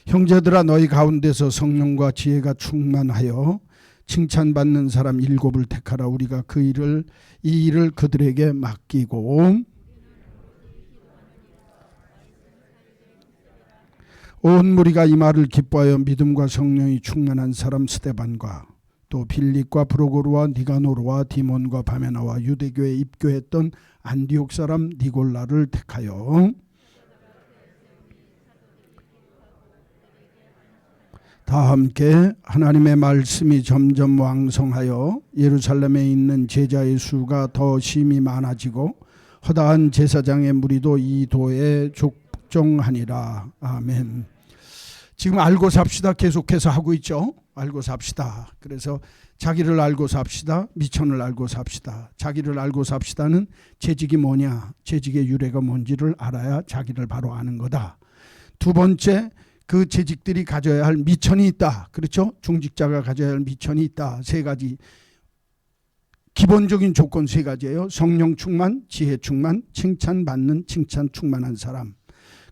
형제들아 너희 가운데서 성령과 지혜가 충만하여 칭찬받는 사람 7을 택하라. 우리가 이 일을 그들에게 맡기고 온 무리가 이 말을 기뻐하여 믿음과 성령이 충만한 사람 스데반과 또 빌립과 브로고르와 니가노르와 디몬과 바메나와 유대교에 입교했던 안디옥 사람 니골라를 택하여 다 함께 하나님의 말씀이 점점 왕성하여 예루살렘에 있는 제자의 수가 더 심히 많아지고 허다한 제사장의 무리도 이 도에 족종하니라. 아멘. 지금 알고 삽시다 계속해서 하고 있죠. 알고 삽시다. 그래서 자기를 알고 삽시다. 미천을 알고 삽시다. 자기를 알고 삽시다는 재직이 뭐냐, 재직의 유래가 뭔지를 알아야 자기를 바로 아는 거다. 두 번째, 그 재직들이 가져야 할 미천이 있다. 그렇죠? 중직자가 가져야 할 미천이 있다. 세 가지 기본적인 조건 세 가지예요. 성령 충만, 지혜 충만, 칭찬받는 칭찬 충만한 사람.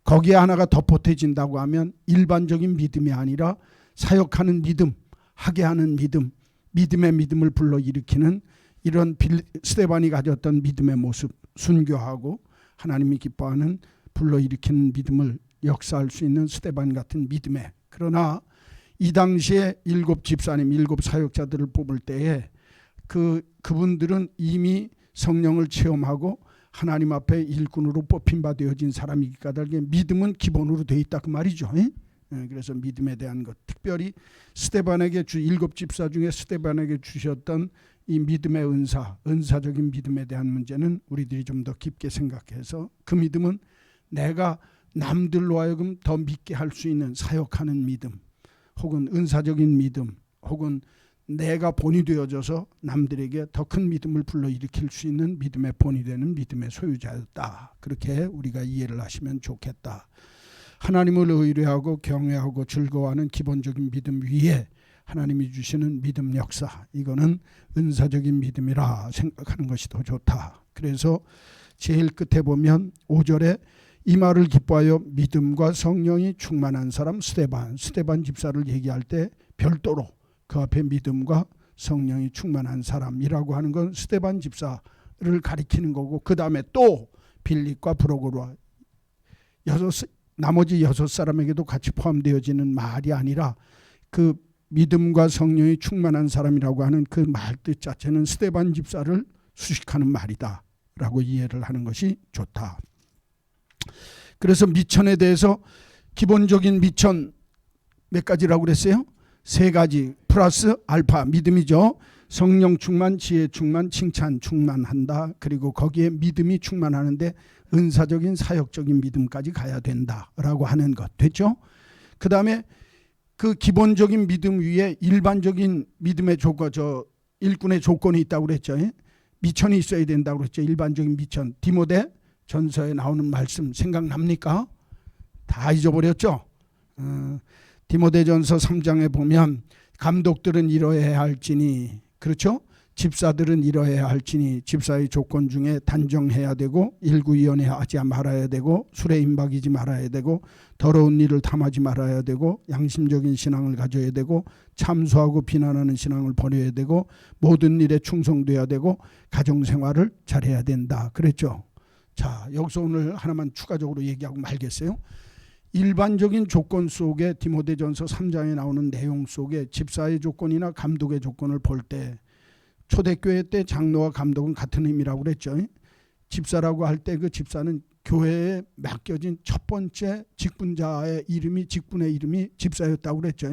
거기에 하나가 덧붙여진다고 하면 일반적인 믿음이 아니라 사역하는 믿음, 하게 하는 믿음, 믿음의 믿음을 불러일으키는 이런 스데반이 가졌던 믿음의 모습, 순교하고 하나님이 기뻐하는 불러일으키는 믿음을 역사할 수 있는 스데반 같은 믿음에, 그러나 이 당시에 7 집사님, 7 사역자들을 뽑을 때에 그분들은 이미 성령을 체험하고 하나님 앞에 일꾼으로 뽑힌 바 되어진 사람이기 까닭에 믿음은 기본으로 되어 있다 그 말이죠. 그래서 믿음에 대한 것, 특별히 스데반에게 7 집사 중에 스데반에게 주셨던 이 믿음의 은사적인 믿음에 대한 문제는 우리들이 좀 더 깊게 생각해서 그 믿음은 내가 남들로 하여금 더 믿게 할 수 있는 사역하는 믿음, 혹은 은사적인 믿음, 혹은 내가 본이 되어져서 남들에게 더 큰 믿음을 불러일으킬 수 있는 믿음의 본이 되는 믿음의 소유자였다. 그렇게 우리가 이해를 하시면 좋겠다. 하나님을 의뢰하고 경외하고 즐거워하는 기본적인 믿음 위에 하나님이 주시는 믿음 역사, 이거는 은사적인 믿음이라 생각하는 것이 더 좋다. 그래서 제일 끝에 보면 5절에 이 말을 기뻐하여 믿음과 성령이 충만한 사람 스데반 집사를 얘기할 때 별도로 그 앞에 믿음과 성령이 충만한 사람이라고 하는 건 스데반 집사를 가리키는 거고, 그 다음에 또 빌립과 브로고르와 나머지 6사람에게도 같이 포함되어지는 말이 아니라 그 믿음과 성령이 충만한 사람이라고 하는 그 말뜻 자체는 스데반 집사를 수식하는 말이다 라고 이해를 하는 것이 좋다. 그래서 미천에 대해서 기본적인 미천 몇 가지라고 그랬어요? 3가지 플러스 알파 믿음이죠. 성령 충만, 지혜 충만, 칭찬 충만한다. 그리고 거기에 믿음이 충만하는데 은사적인 사역적인 믿음까지 가야 된다라고 하는 것 됐죠. 그 다음에 그 기본적인 믿음 위에 일반적인 믿음의 조건, 일꾼의 조건이 있다고 그랬죠. 미천이 있어야 된다고 그랬죠. 일반적인 미천. 디모데 전서에 나오는 말씀 생각납니까? 다 잊어버렸죠. 디모데전서 3장에 보면 감독들은 이러해야 할지니, 그렇죠? 집사들은 이러해야 할지니, 집사의 조건 중에 단정해야 되고 일구위원회 하지 말아야 되고 술에 임박이지 말아야 되고 더러운 일을 탐하지 말아야 되고 양심적인 신앙을 가져야 되고 참소하고 비난하는 신앙을 버려야 되고 모든 일에 충성돼야 되고 가정생활을 잘해야 된다 그랬죠. 자, 여기서 오늘 하나만 추가적으로 얘기하고 말겠어요. 일반적인 조건 속에 디모데전서 3장에 나오는 내용 속에 집사의 조건이나 감독의 조건을 볼 때 초대교회 때 장로와 감독은 같은 의미라고 그랬죠. 집사라고 할 때 그 집사는 교회에 맡겨진 첫 번째 직분자의 이름이, 직분의 이름이 집사였다고 그랬죠.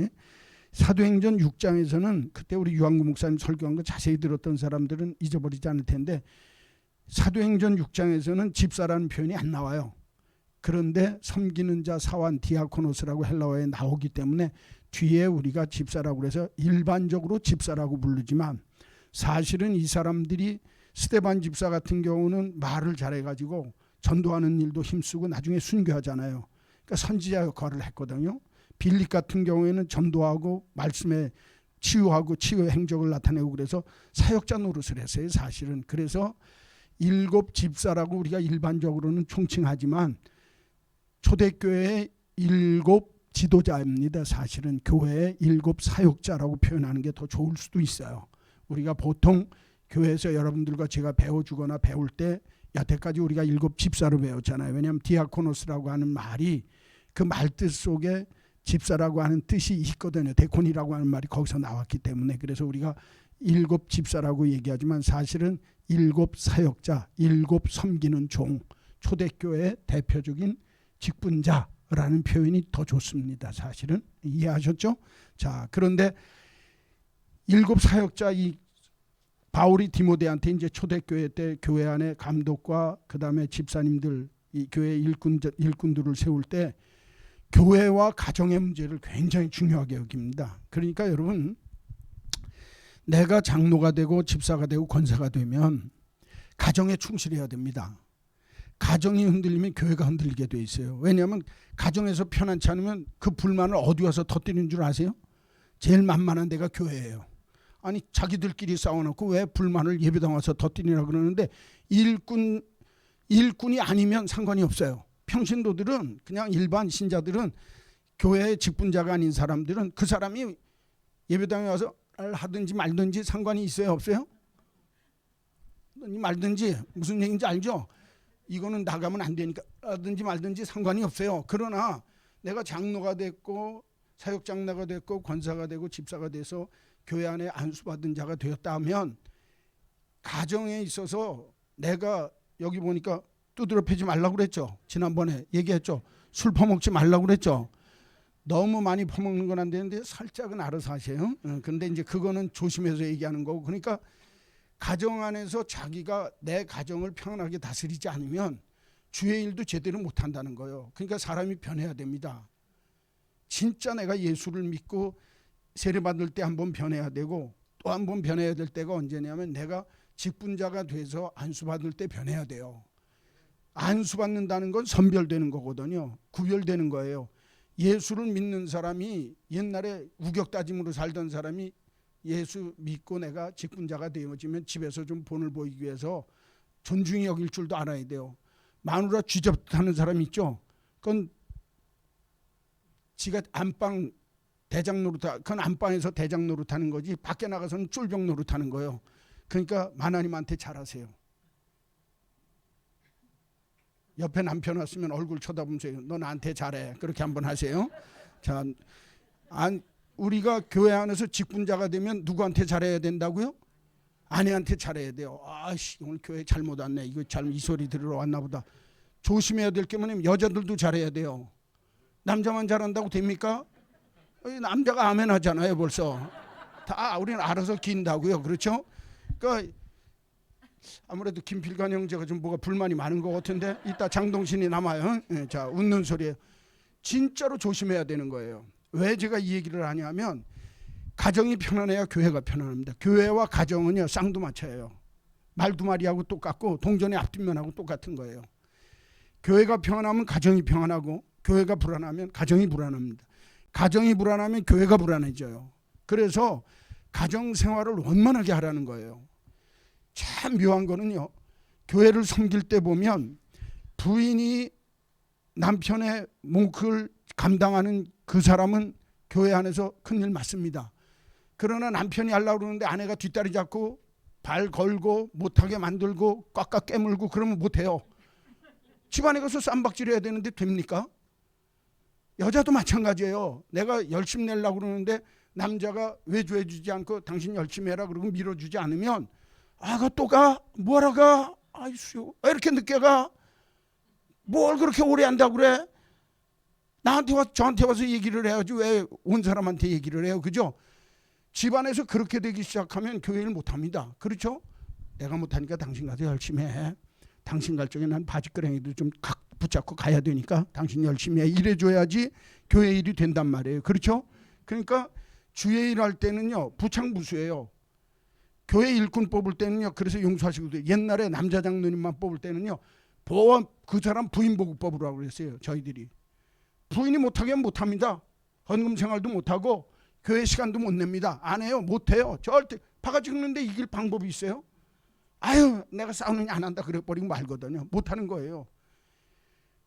사도행전 6장에서는 그때 우리 유한구 목사님 설교한 거 자세히 들었던 사람들은 잊어버리지 않을 텐데 사도행전 6장에서는 집사라는 표현이 안 나와요. 그런데 섬기는 자 사환 디아코노스라고 헬라어에 나오기 때문에 뒤에 우리가 집사라고 해서 일반적으로 집사라고 부르지만 사실은 이 사람들이 스데반 집사 같은 경우는 말을 잘해가지고 전도하는 일도 힘쓰고 나중에 순교하잖아요. 그러니까 선지자 역할을 했거든요. 빌립 같은 경우에는 전도하고 말씀에 치유하고 치유의 행적을 나타내고 그래서 사역자 노릇을 했어요. 사실은. 그래서 7 집사라고 우리가 일반적으로는 총칭하지만 초대교회의 7 지도자입니다. 사실은 교회의 7 사역자라고 표현하는 게 더 좋을 수도 있어요. 우리가 보통 교회에서 여러분들과 제가 배워주거나 배울 때 여태까지 우리가 7 집사로 배웠잖아요. 왜냐하면 디아코노스라고 하는 말이 그 말뜻 속에 집사라고 하는 뜻이 있거든요. 데콘이라고 하는 말이 거기서 나왔기 때문에. 그래서 우리가 7 집사라고 얘기하지만 사실은 7 사역자, 7 섬기는 종, 초대교회의 대표적인 직분자라는 표현이 더 좋습니다. 사실은 이해하셨죠? 자, 그런데 7 사역자, 이 바울이 디모데한테 이제 초대교회 때 교회 안에 감독과 그 다음에 집사님들, 이 교회 일꾼들을 세울 때 교회와 가정의 문제를 굉장히 중요하게 여깁니다. 그러니까 여러분, 내가 장로가 되고 집사가 되고 권사가 되면 가정에 충실해야 됩니다. 가정이 흔들리면 교회가 흔들리게 돼 있어요. 왜냐하면 가정에서 편안치 않으면 그 불만을 어디 와서 터뜨리는 줄 아세요? 제일 만만한 데가 교회예요. 아니 자기들끼리 싸워놓고 왜 불만을 예배당 와서 터뜨리라 그러는데 일꾼이 아니면 상관이 없어요. 평신도들은 그냥 일반 신자들은 교회의 직분자가 아닌 사람들은 그 사람이 예배당에 와서 하든지 말든지 상관이 있어요? 없어요? 말든지 무슨 얘기인지 알죠? 이거는 나가면 안 되니까 하든지 말든지 상관이 없어요. 그러나 내가 장로가 됐고 사역장로가 됐고 권사가 되고 집사가 돼서 교회 안에 안수받은 자가 되었다 하면 가정에 있어서 내가 여기 보니까 두드러 패지 말라고 그랬죠. 지난번에 얘기했죠. 술 퍼먹지 말라고 그랬죠. 너무 많이 퍼먹는 건 안 되는데 살짝은 알아서 하세요. 근데 이제 그거는 조심해서 얘기하는 거고. 그러니까 가정 안에서 자기가 내 가정을 평안하게 다스리지 않으면 주의 일도 제대로 못한다는 거예요. 그러니까 사람이 변해야 됩니다. 진짜 내가 예수를 믿고 세례받을 때 한 번 변해야 되고 또 한 번 변해야 될 때가 언제냐면 내가 직분자가 돼서 안수받을 때 변해야 돼요. 안수받는다는 건 선별되는 거거든요. 구별되는 거예요. 예수를 믿는 사람이 옛날에 우격다짐으로 살던 사람이 예수 믿고 내가 직분자가 되어지면 집에서 좀 본을 보이기 위해서 존중히 여길 줄도 알아야 돼요. 마누라 쥐잡듯하는 사람 있죠. 그건 지가 안방 대장 노릇, 그건 안방에서 대장 노릇하는 거지 밖에 나가서는 쫄병 노릇하는 거예요. 그러니까 하나님한테 잘하세요. 옆에 남편 왔으면 얼굴 쳐다보면서 너 나한테 잘해. 그렇게 한번 하세요. 자, 우리가 교회 안에서 직분자가 되면 누구한테 잘해야 된다고요? 아내한테 잘해야 돼요. 아씨 오늘 교회 잘못 왔네. 이거 이 소리 들으러 왔나 보다. 조심해야 될 게 뭐냐면 여자들도 잘해야 돼요. 남자만 잘한다고 됩니까? 남자가 아멘 하잖아요. 벌써 다 우리는 알아서 긴다고요. 그렇죠? 그러니까 아무래도 김필관 형제가 좀 뭐가 불만이 많은 것 같은데 이따 장동신이 남아요. 네, 자 웃는 소리에 진짜로 조심해야 되는 거예요. 왜 제가 이 얘기를 하냐면 가정이 편안해야 교회가 편안합니다. 교회와 가정은요 쌍두마차예요. 말두마리하고 똑같고 동전의 앞뒷면하고 똑같은 거예요. 교회가 평안하면 가정이 평안하고 교회가 불안하면 가정이 불안합니다. 가정이 불안하면 교회가 불안해져요. 그래서 가정 생활을 원만하게 하라는 거예요. 참 묘한 거는요. 교회를 섬길 때 보면 부인이 남편의 몫을 감당하는 그 사람은 교회 안에서 큰일 맞습니다. 그러나 남편이 하려고 그러는데 아내가 뒷다리 잡고 발 걸고 못하게 만들고 꽉꽉 깨물고 그러면 못해요. 집안에 가서 쌈박질해야 되는데 됩니까? 여자도 마찬가지예요. 내가 열심히 내려고 그러는데 남자가 외주해주지 않고 당신 열심히 해라 그러고 밀어주지 않으면 아가 또 가? 뭐하러 가? 아이수 왜 이렇게 늦게 가? 뭘 그렇게 오래 한다고 그래? 저한테 와서 얘기를 해야지 왜 온 사람한테 얘기를 해요? 그죠? 집안에서 그렇게 되기 시작하면 교회를 못합니다. 그렇죠? 내가 못하니까 당신 가서 열심히 해. 당신 갈 적에 난 바지끄레기도 좀 붙잡고 가야 되니까 당신 열심히 해. 이래줘야지 교회 일이 된단 말이에요. 그렇죠? 그러니까 주의 일 할 때는요 부창부수예요. 교회 일꾼 뽑을 때는요 그래서 용서하시고 옛날에 남자 장로님만 뽑을 때는요 보험 그 사람 부인 보고 뽑으라고 그랬어요. 저희들이 부인이 못하게 하면 못합니다. 헌금 생활도 못하고 교회 시간도 못 냅니다. 안 해요. 못해요. 절대 바가지 긁는데 이길 방법이 있어요? 아유 내가 싸우느냐 안 한다 그래 버리고 말거든요. 못하는 거예요.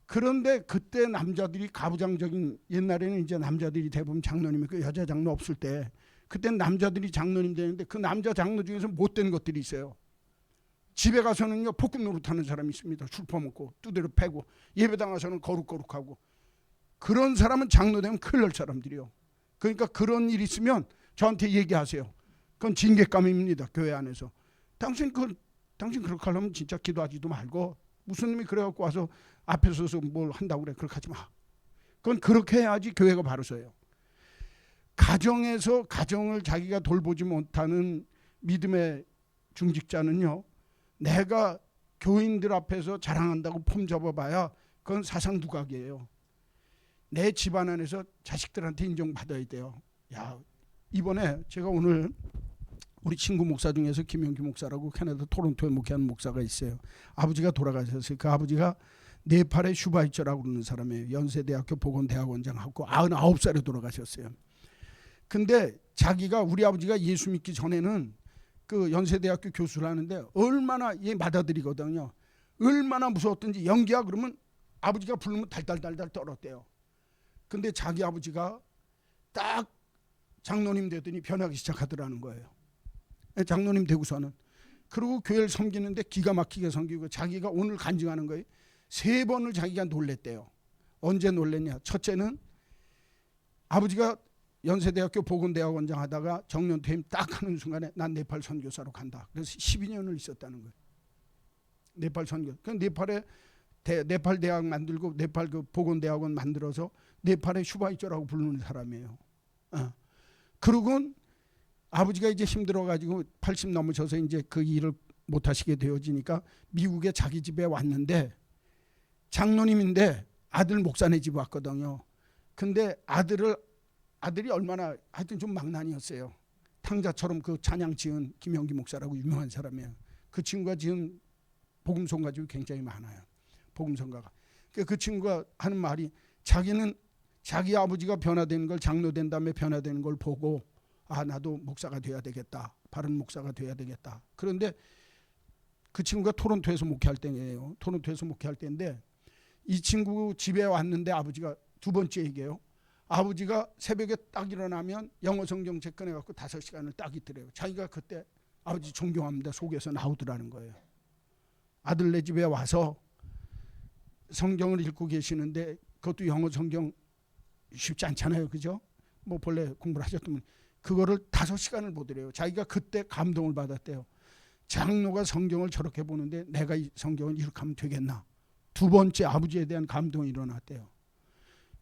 그런데 그때 남자들이 가부장적인, 옛날에는 이제 남자들이 대부분 장로님이 그 여자 장로 없을 때 그때는 남자들이 장로님 되는데 그 남자 장로 중에서 못된 것들이 있어요. 집에 가서는요 폭군 노릇하는 사람이 있습니다. 술 퍼먹고 두드려 패고, 예배당 가서는 거룩거룩하고. 그런 사람은 장로 되면 큰일 날 사람들이요. 그러니까 그런 일 있으면 저한테 얘기하세요. 그건 징계감입니다. 교회 안에서. 당신 그렇게 하려면 진짜 기도하지도 말고, 무슨 놈이 그래갖고 와서 앞에 서서 뭘 한다고 그래. 그렇게 하지 마. 그건 그렇게 해야지 교회가 바로 서요. 가정에서 가정을 자기가 돌보지 못하는 믿음의 중직자는요, 내가 교인들 앞에서 자랑한다고 폼 잡아봐야 그건 사상 두각이에요. 내 집안 안에서 자식들한테 인정받아야 돼요. 야, 이번에 제가 오늘 우리 친구 목사 중에서 김영규 목사라고 캐나다 토론토에 목회하는 목사가 있어요. 아버지가 돌아가셨어요. 그 아버지가 네팔의 슈바이처라고 그러는 사람이에요. 연세대학교 보건대학원장하고 99살에 돌아가셨어요. 근데 자기가, 우리 아버지가 예수 믿기 전에는 그 연세대학교 교수를 하는데 얼마나 얘 맏아들이거든요. 얼마나 무서웠던지, 연기야 그러면 아버지가 부르면 달달달달 떨었대요. 근데 자기 아버지가 딱 장로님 되더니 변하기 시작하더라는 거예요. 장로님 되고서는. 그리고 교회를 섬기는데 기가 막히게 섬기고, 자기가 오늘 간증하는 거예요. 3번을 자기가 놀랬대요. 언제 놀랬냐. 첫째는 아버지가 연세대학교 보건대학원장 하다가 정년 퇴임 딱 하는 순간에 난 네팔 선교사로 간다. 그래서 12년을 있었다는 거예요. 네팔 선교. 그 네팔에 네팔 대학 만들고 네팔 그 보건대학원 만들어서 네팔의 슈바이처라고 부르는 사람이에요. 그러고 아버지가 이제 힘들어가지고 80 넘으셔서 이제 그 일을 못 하시게 되어지니까 미국에 자기 집에 왔는데, 장로님인데 아들 목사네 집 왔거든요. 근데 아들이 얼마나 하여튼 좀 망난이었어요. 탕자처럼 그 찬양 지은 김영기 목사라고 유명한 사람이에요. 그 친구가 지은 복음송 가지고 굉장히 많아요. 복음성가가. 그 친구가 하는 말이, 자기는 자기 아버지가 변화되는 걸, 장로 된 다음에 변화되는 걸 보고, 아, 나도 목사가 돼야 되겠다. 바른 목사가 돼야 되겠다. 그런데 그 친구가 토론토에서 목회할 때예요. 토론토에서 목회할 때인데 이 친구 집에 왔는데 아버지가, 두 번째 얘기예요. 아버지가 새벽에 딱 일어나면 영어 성경책 꺼내갖고 5시간을 딱 있더래요. 자기가 그때 아버지 존경합니다 속에서 나오더라는 거예요. 아들네 집에 와서 성경을 읽고 계시는데, 그것도 영어 성경 쉽지 않잖아요. 그죠? 뭐 본래 공부를 하셨던 분, 그거를 5시간을 보더래요. 자기가 그때 감동을 받았대요. 장로가 성경을 저렇게 보는데 내가 이 성경을 이렇게 하면 되겠나. 두 번째 아버지에 대한 감동이 일어났대요.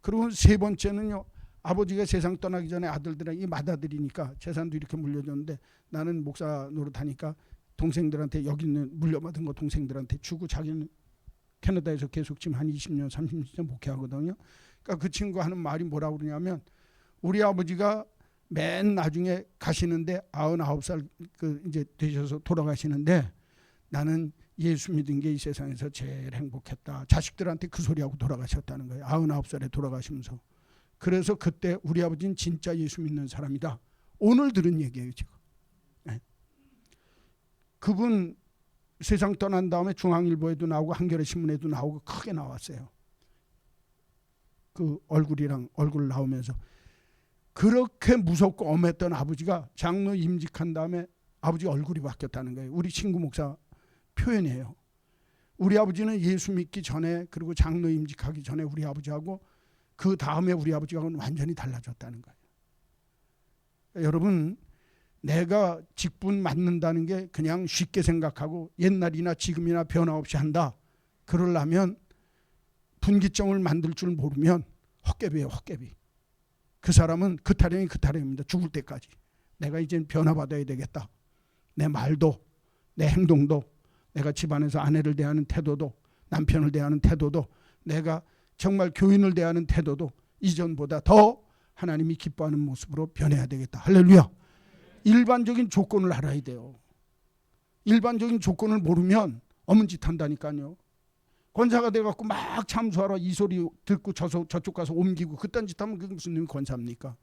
그리고 세 번째는요, 아버지가 세상 떠나기 전에 아들들에게, 이 맏아들이니까 재산도 이렇게 물려줬는데, 나는 목사 노릇하니까 동생들한테, 여기 있는 물려받은 거 동생들한테 주고, 자기는 캐나다에서 계속 지금 한 20년 30년 목회하거든요. 그러니까 그 친구 하는 말이 뭐라고 그러냐면, 우리 아버지가 맨 나중에 가시는데 99살 그 이제 되셔서 돌아가시는데, 나는 예수 믿은 게 이 세상에서 제일 행복했다. 자식들한테 그 소리하고 돌아가셨다는 거예요. 99살에 돌아가시면서. 그래서 그때 우리 아버지는 진짜 예수 믿는 사람이다. 오늘 들은 얘기예요 지금. 네. 그분 세상 떠난 다음에 중앙일보에도 나오고 한겨레 신문에도 나오고 크게 나왔어요. 그 얼굴이랑 얼굴 나오면서. 그렇게 무섭고 엄했던 아버지가 장로 임직한 다음에 아버지 얼굴이 바뀌었다는 거예요. 우리 친구 목사 표현이에요. 우리 아버지는 예수 믿기 전에, 그리고 장로 임직하기 전에 우리 아버지하고 그 다음에 우리 아버지하고는 완전히 달라졌다는 거예요. 여러분, 내가 직분 맡는다는 게 그냥 쉽게 생각하고 옛날이나 지금이나 변화 없이 한다. 그러려면 분기점을 만들 줄 모르면 헛개비예요, 헛개비. 그 사람은 그 타령이 그 타령입니다. 죽을 때까지. 내가 이젠 변화받아야 되겠다. 내 말도, 내 행동도, 내가 집안에서 아내를 대하는 태도도, 남편을 대하는 태도도, 내가 정말 교인을 대하는 태도도 이전보다 더 하나님이 기뻐하는 모습으로 변해야 되겠다. 할렐루야. 일반적인 조건을 알아야 돼요. 일반적인 조건을 모르면 어문 짓 한다니까요. 권사가 돼갖고 막 참수하러 이 소리 듣고 저쪽 가서 옮기고 그딴 짓 하면 그게 무슨 권사입니까?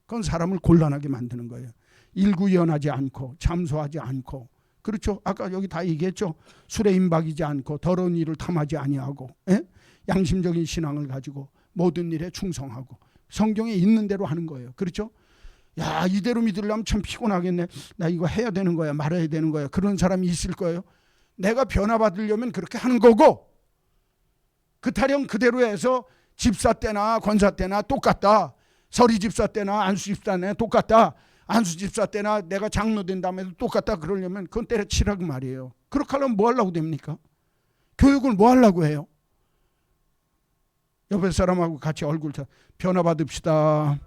그건 사람을 곤란하게 만드는 거예요. 일구연하지 않고 참수하지 않고, 그렇죠? 아까 여기 다 얘기했죠. 술에 임박이지 않고 더러운 일을 탐하지 아니하고, 예? 양심적인 신앙을 가지고 모든 일에 충성하고 성경에 있는 대로 하는 거예요. 그렇죠? 야, 이대로 믿으려면 참 피곤하겠네. 나 이거 해야 되는 거야, 말아야 되는 거야. 그런 사람이 있을 거예요. 내가 변화받으려면 그렇게 하는 거고, 그 타령 그대로 해서 집사 때나 권사 때나 똑같다. 서리 집사 때나 안수 집사 때나 똑같다. 안수 집사 때나 내가 장로 된 다음에도 똑같다. 그러려면 그건 때려치라고 말이에요. 그렇게 하려면 뭐 하려고 됩니까? 교육을 뭐 하려고 해요? 옆에 사람하고 같이 얼굴 변화받읍시다.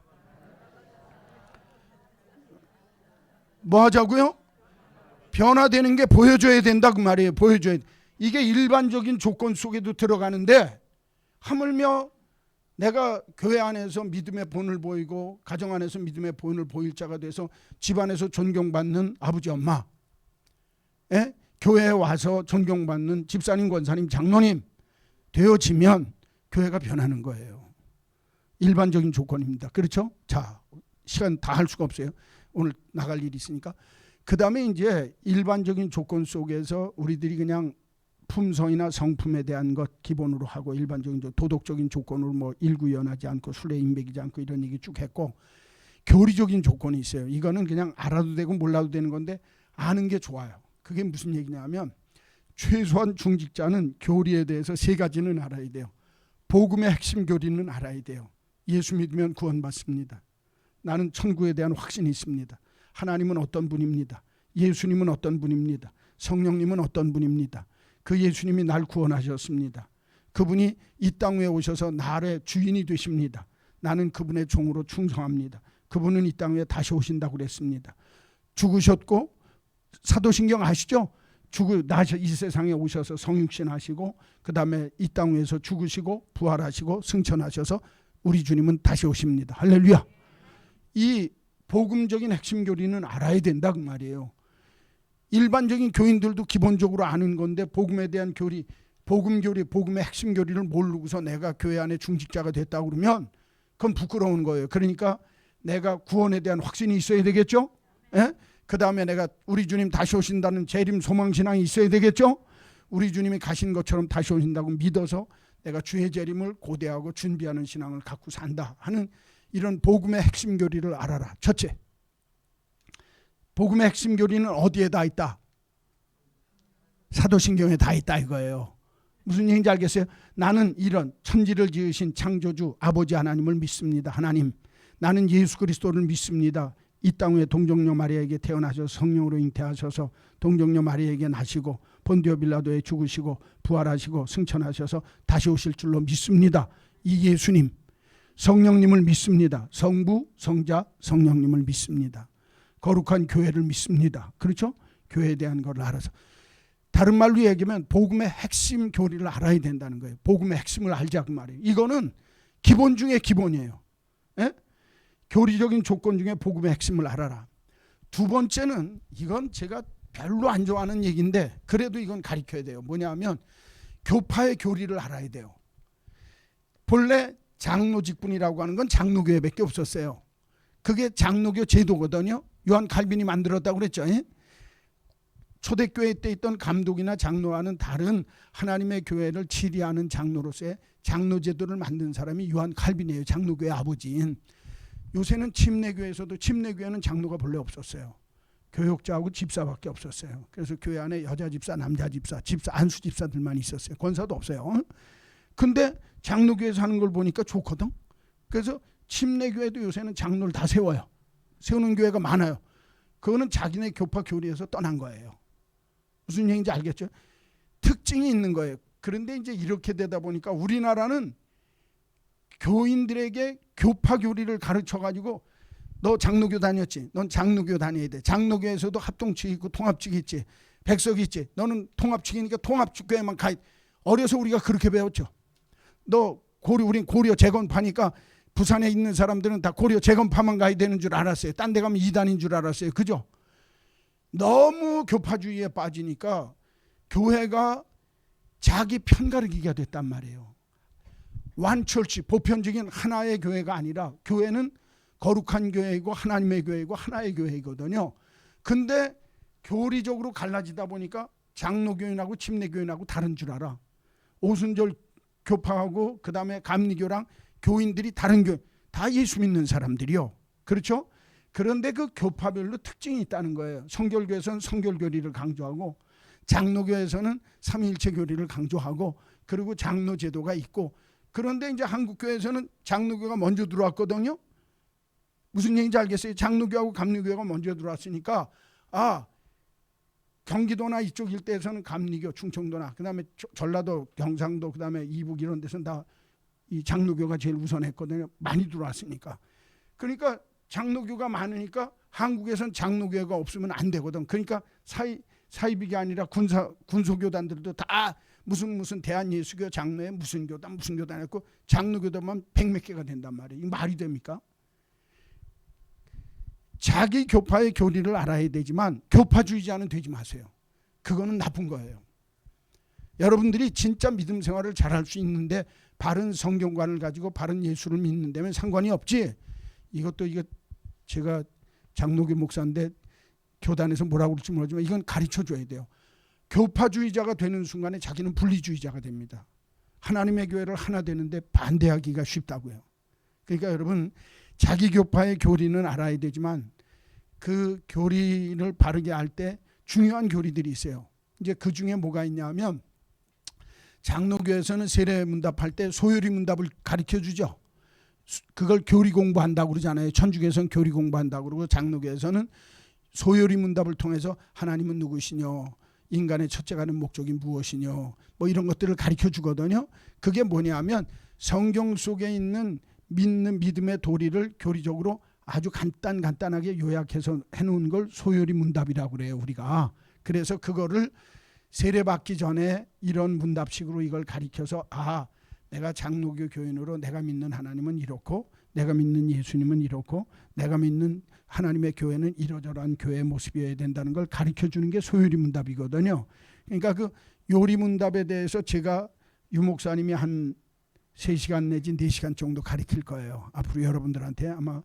뭐 하자고요? 변화되는 게 보여줘야 된다 그 말이에요. 보여줘야 돼. 이게 일반적인 조건 속에도 들어가는데, 하물며 내가 교회 안에서 믿음의 본을 보이고 가정 안에서 믿음의 본을 보일 자가 돼서 집안에서 존경받는 아버지 엄마, 교회에 와서 존경받는 집사님, 권사님, 장로님 되어지면 교회가 변하는 거예요. 일반적인 조건입니다. 그렇죠? 자, 시간 다 할 수가 없어요. 오늘 나갈 일이 있으니까. 그 다음에 이제 일반적인 조건 속에서 우리들이 그냥 품성이나 성품에 대한 것 기본으로 하고, 일반적인 도덕적인 조건으로 뭐 일구연하지 않고 술에 인백이지 않고 이런 얘기 쭉 했고, 교리적인 조건이 있어요. 이거는 그냥 알아도 되고 몰라도 되는 건데 아는 게 좋아요. 그게 무슨 얘기냐면, 최소한 중직자는 교리에 대해서 3가지는 알아야 돼요. 복음의 핵심 교리는 알아야 돼요. 예수 믿으면 구원받습니다. 나는 천국에 대한 확신이 있습니다. 하나님은 어떤 분입니다. 예수님은 어떤 분입니다. 성령님은 어떤 분입니다. 그 예수님이 날 구원하셨습니다. 그분이 이 땅 위에 오셔서 나의 주인이 되십니다. 나는 그분의 종으로 충성합니다. 그분은 이 땅 위에 다시 오신다고 그랬습니다. 죽으셨고, 사도신경 아시죠? 이 세상에 오셔서 성육신 하시고, 그 다음에 이 땅 위에서 죽으시고 부활하시고 승천하셔서 우리 주님은 다시 오십니다. 할렐루야. 이 복음적인 핵심 교리는 알아야 된다 그 말이에요. 일반적인 교인들도 기본적으로 아는 건데, 복음에 대한 교리, 복음 교리, 복음의 핵심 교리를 모르고서 내가 교회 안에 중직자가 됐다고 그러면 그건 부끄러운 거예요. 그러니까 내가 구원에 대한 확신이 있어야 되겠죠? 그 다음에 내가 우리 주님 다시 오신다는 재림 소망신앙이 있어야 되겠죠? 우리 주님이 가신 것처럼 다시 오신다고 믿어서 내가 주의 재림을 고대하고 준비하는 신앙을 갖고 산다 하는 이런 복음의 핵심 교리를 알아라. 첫째, 복음의 핵심 교리는 어디에 다 있다? 사도신경에 다 있다 이거예요. 무슨 얘기인지 알겠어요? 나는 이런 천지를 지으신 창조주 아버지 하나님을 믿습니다. 하나님, 나는 예수 그리스도를 믿습니다. 이 땅 위에 동정녀 마리아에게 태어나셔서 성령으로 잉태하셔서 동정녀 마리아에게 나시고 본디오 빌라도에 죽으시고 부활하시고 승천하셔서 다시 오실 줄로 믿습니다. 이 예수님, 성령님을 믿습니다. 성부, 성자, 성령님을 믿습니다. 거룩한 교회를 믿습니다. 그렇죠? 교회에 대한 걸 알아서. 다른 말로 얘기하면 복음의 핵심 교리를 알아야 된다는 거예요. 복음의 핵심을 알자 그 말이에요. 이거는 기본 중에 기본이에요. 교리적인 조건 중에 복음의 핵심을 알아라. 두 번째는, 이건 제가 별로 안 좋아하는 얘기인데 그래도 이건 가르쳐야 돼요. 뭐냐면 교파의 교리를 알아야 돼요. 본래 장로 직분이라고 하는 건 장로교회밖에 없었어요. 그게 장로교 제도거든요. 요한 칼빈이 만들었다고 그랬죠. 초대교회 때 있던 감독이나 장로와는 다른 하나님의 교회를 치리하는 장로로서의 장로 제도를 만든 사람이 요한 칼빈이에요. 장로교회 아버지인. 요새는 침례교회에서도, 침례교회는 장로가 본래 없었어요. 교역자하고 집사밖에 없었어요. 그래서 교회 안에 여자 집사, 남자 집사, 안수 집사들만 있었어요. 권사도 없어요. 근데 장로교회에서 하는 걸 보니까 좋거든. 그래서 침례교회도 요새는 장로를 다 세워요. 세우는 교회가 많아요. 그거는 자기네 교파 교리에서 떠난 거예요. 무슨 얘기인지 알겠죠? 특징이 있는 거예요. 그런데 이제 이렇게 되다 보니까 우리나라는 교인들에게 교파 교리를 가르쳐가지고, 너 장로교 다녔지? 넌 장로교 다녀야 돼. 장로교에서도 합동측 있고 통합측 있지. 백석이 있지. 너는 통합측이니까 통합교회만 가. 어려서 우리가 그렇게 배웠죠. 우린 고려 재건파니까 부산에 있는 사람들은 다 고려 재건파만 가야 되는 줄 알았어요. 딴 데 가면 이단인 줄 알았어요. 그죠? 너무 교파주의에 빠지니까 교회가 자기 편가르기가 됐단 말이에요. 완철치, 보편적인 하나의 교회가 아니라 교회는 거룩한 교회이고 하나님의 교회이고 하나의 교회이거든요. 근데 교리적으로 갈라지다 보니까 장로교인하고 침례교인하고 다른 줄 알아. 오순절 교파하고 그다음에 감리교랑 교인들이 다른 교회 다 예수 믿는 사람들이요. 그렇죠? 그런데 그 교파별로 특징이 있다는 거예요. 성결교에서는 성결교리를 강조하고 장로교에서는 삼위일체 교리를 강조하고 그리고 장로 제도가 있고 그런데 이제 한국교회에서는 장로교가 먼저 들어왔거든요. 무슨 얘기인지 알겠어요? 장로교하고 감리교가 먼저 들어왔으니까 경기도나 이쪽 일대에서는 감리교, 충청도나 그다음에 전라도, 경상도 그다음에 이북 이런 데서는 다 이 장로교가 제일 우선했거든요. 많이 들어왔으니까. 그러니까 장로교가 많으니까 한국에선 장로교가 없으면 안 되거든. 그러니까 사이비가 아니라 군소교단들도 다 무슨 대한예수교 장로에 무슨 교단 했고 장로교단만 100몇 개가 된단 말이에요. 이게 말이 됩니까? 자기 교파의 교리를 알아야 되지만 교파주의자는 되지 마세요. 그거는 나쁜 거예요. 여러분들이 진짜 믿음 생활을 잘할 수 있는데 바른 성경관을 가지고 바른 예수를 믿는 데면 상관이 없지. 이거 제가 장로교 목사인데 교단에서 뭐라고 그럴지 모르지만 이건 가르쳐줘야 돼요. 교파주의자가 되는 순간에 자기는 분리주의자가 됩니다. 하나님의 교회를 하나 되는데 반대하기가 쉽다고요. 그러니까 여러분 자기 교파의 교리는 알아야 되지만 그 교리를 바르게 할 때 중요한 교리들이 있어요. 이제 그 중에 뭐가 있냐면 장로교에서는 세례 문답할 때 소요리 문답을 가르쳐 주죠. 그걸 교리 공부한다고 그러잖아요. 천주교에서는 교리 공부한다고 그러고 장로교에서는 소요리 문답을 통해서 하나님은 누구시뇨? 인간의 첫째가는 목적이 무엇이뇨? 뭐 이런 것들을 가르쳐 주거든요. 그게 뭐냐면 성경 속에 있는 믿음의 도리를 교리적으로 아주 간단하게 요약해서 해놓은 걸 소요리 문답이라고 그래요. 우리가. 그래서 그거를 세례받기 전에 이런 문답식으로 이걸 가르쳐서 내가 장로교 교인으로 내가 믿는 하나님은 이렇고 내가 믿는 예수님은 이렇고 내가 믿는 하나님의 교회는 이러저러한 교회의 모습이어야 된다는 걸 가르쳐주는 게 소요리 문답이거든요. 그러니까 그 요리 문답에 대해서 제가 유 목사님이 한 3시간 내지 4시간 정도 가르칠 거예요. 앞으로 여러분들한테 아마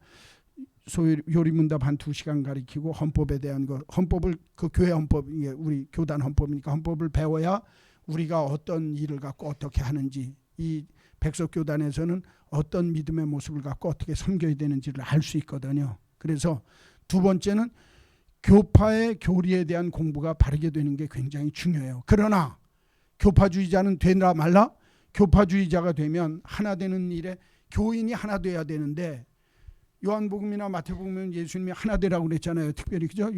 요리 문답 한 2시간 가르치고 헌법에 대한 거, 헌법을 그 교회 헌법, 이게 우리 교단 헌법이니까 헌법을 배워야 우리가 어떤 일을 갖고 어떻게 하는지 이 백석교단에서는 어떤 믿음의 모습을 갖고 어떻게 섬겨야 되는지를 알 수 있거든요. 그래서 두 번째는 교파의 교리에 대한 공부가 바르게 되는 게 굉장히 중요해요. 그러나 교파주의자는 되나 말라? 교파주의자가 되면 하나 되는 일에 교인이 하나 돼야 되는데 요한복음이나 마태복음은 예수님이 하나 되라고 그랬잖아요. 특별히 그죠?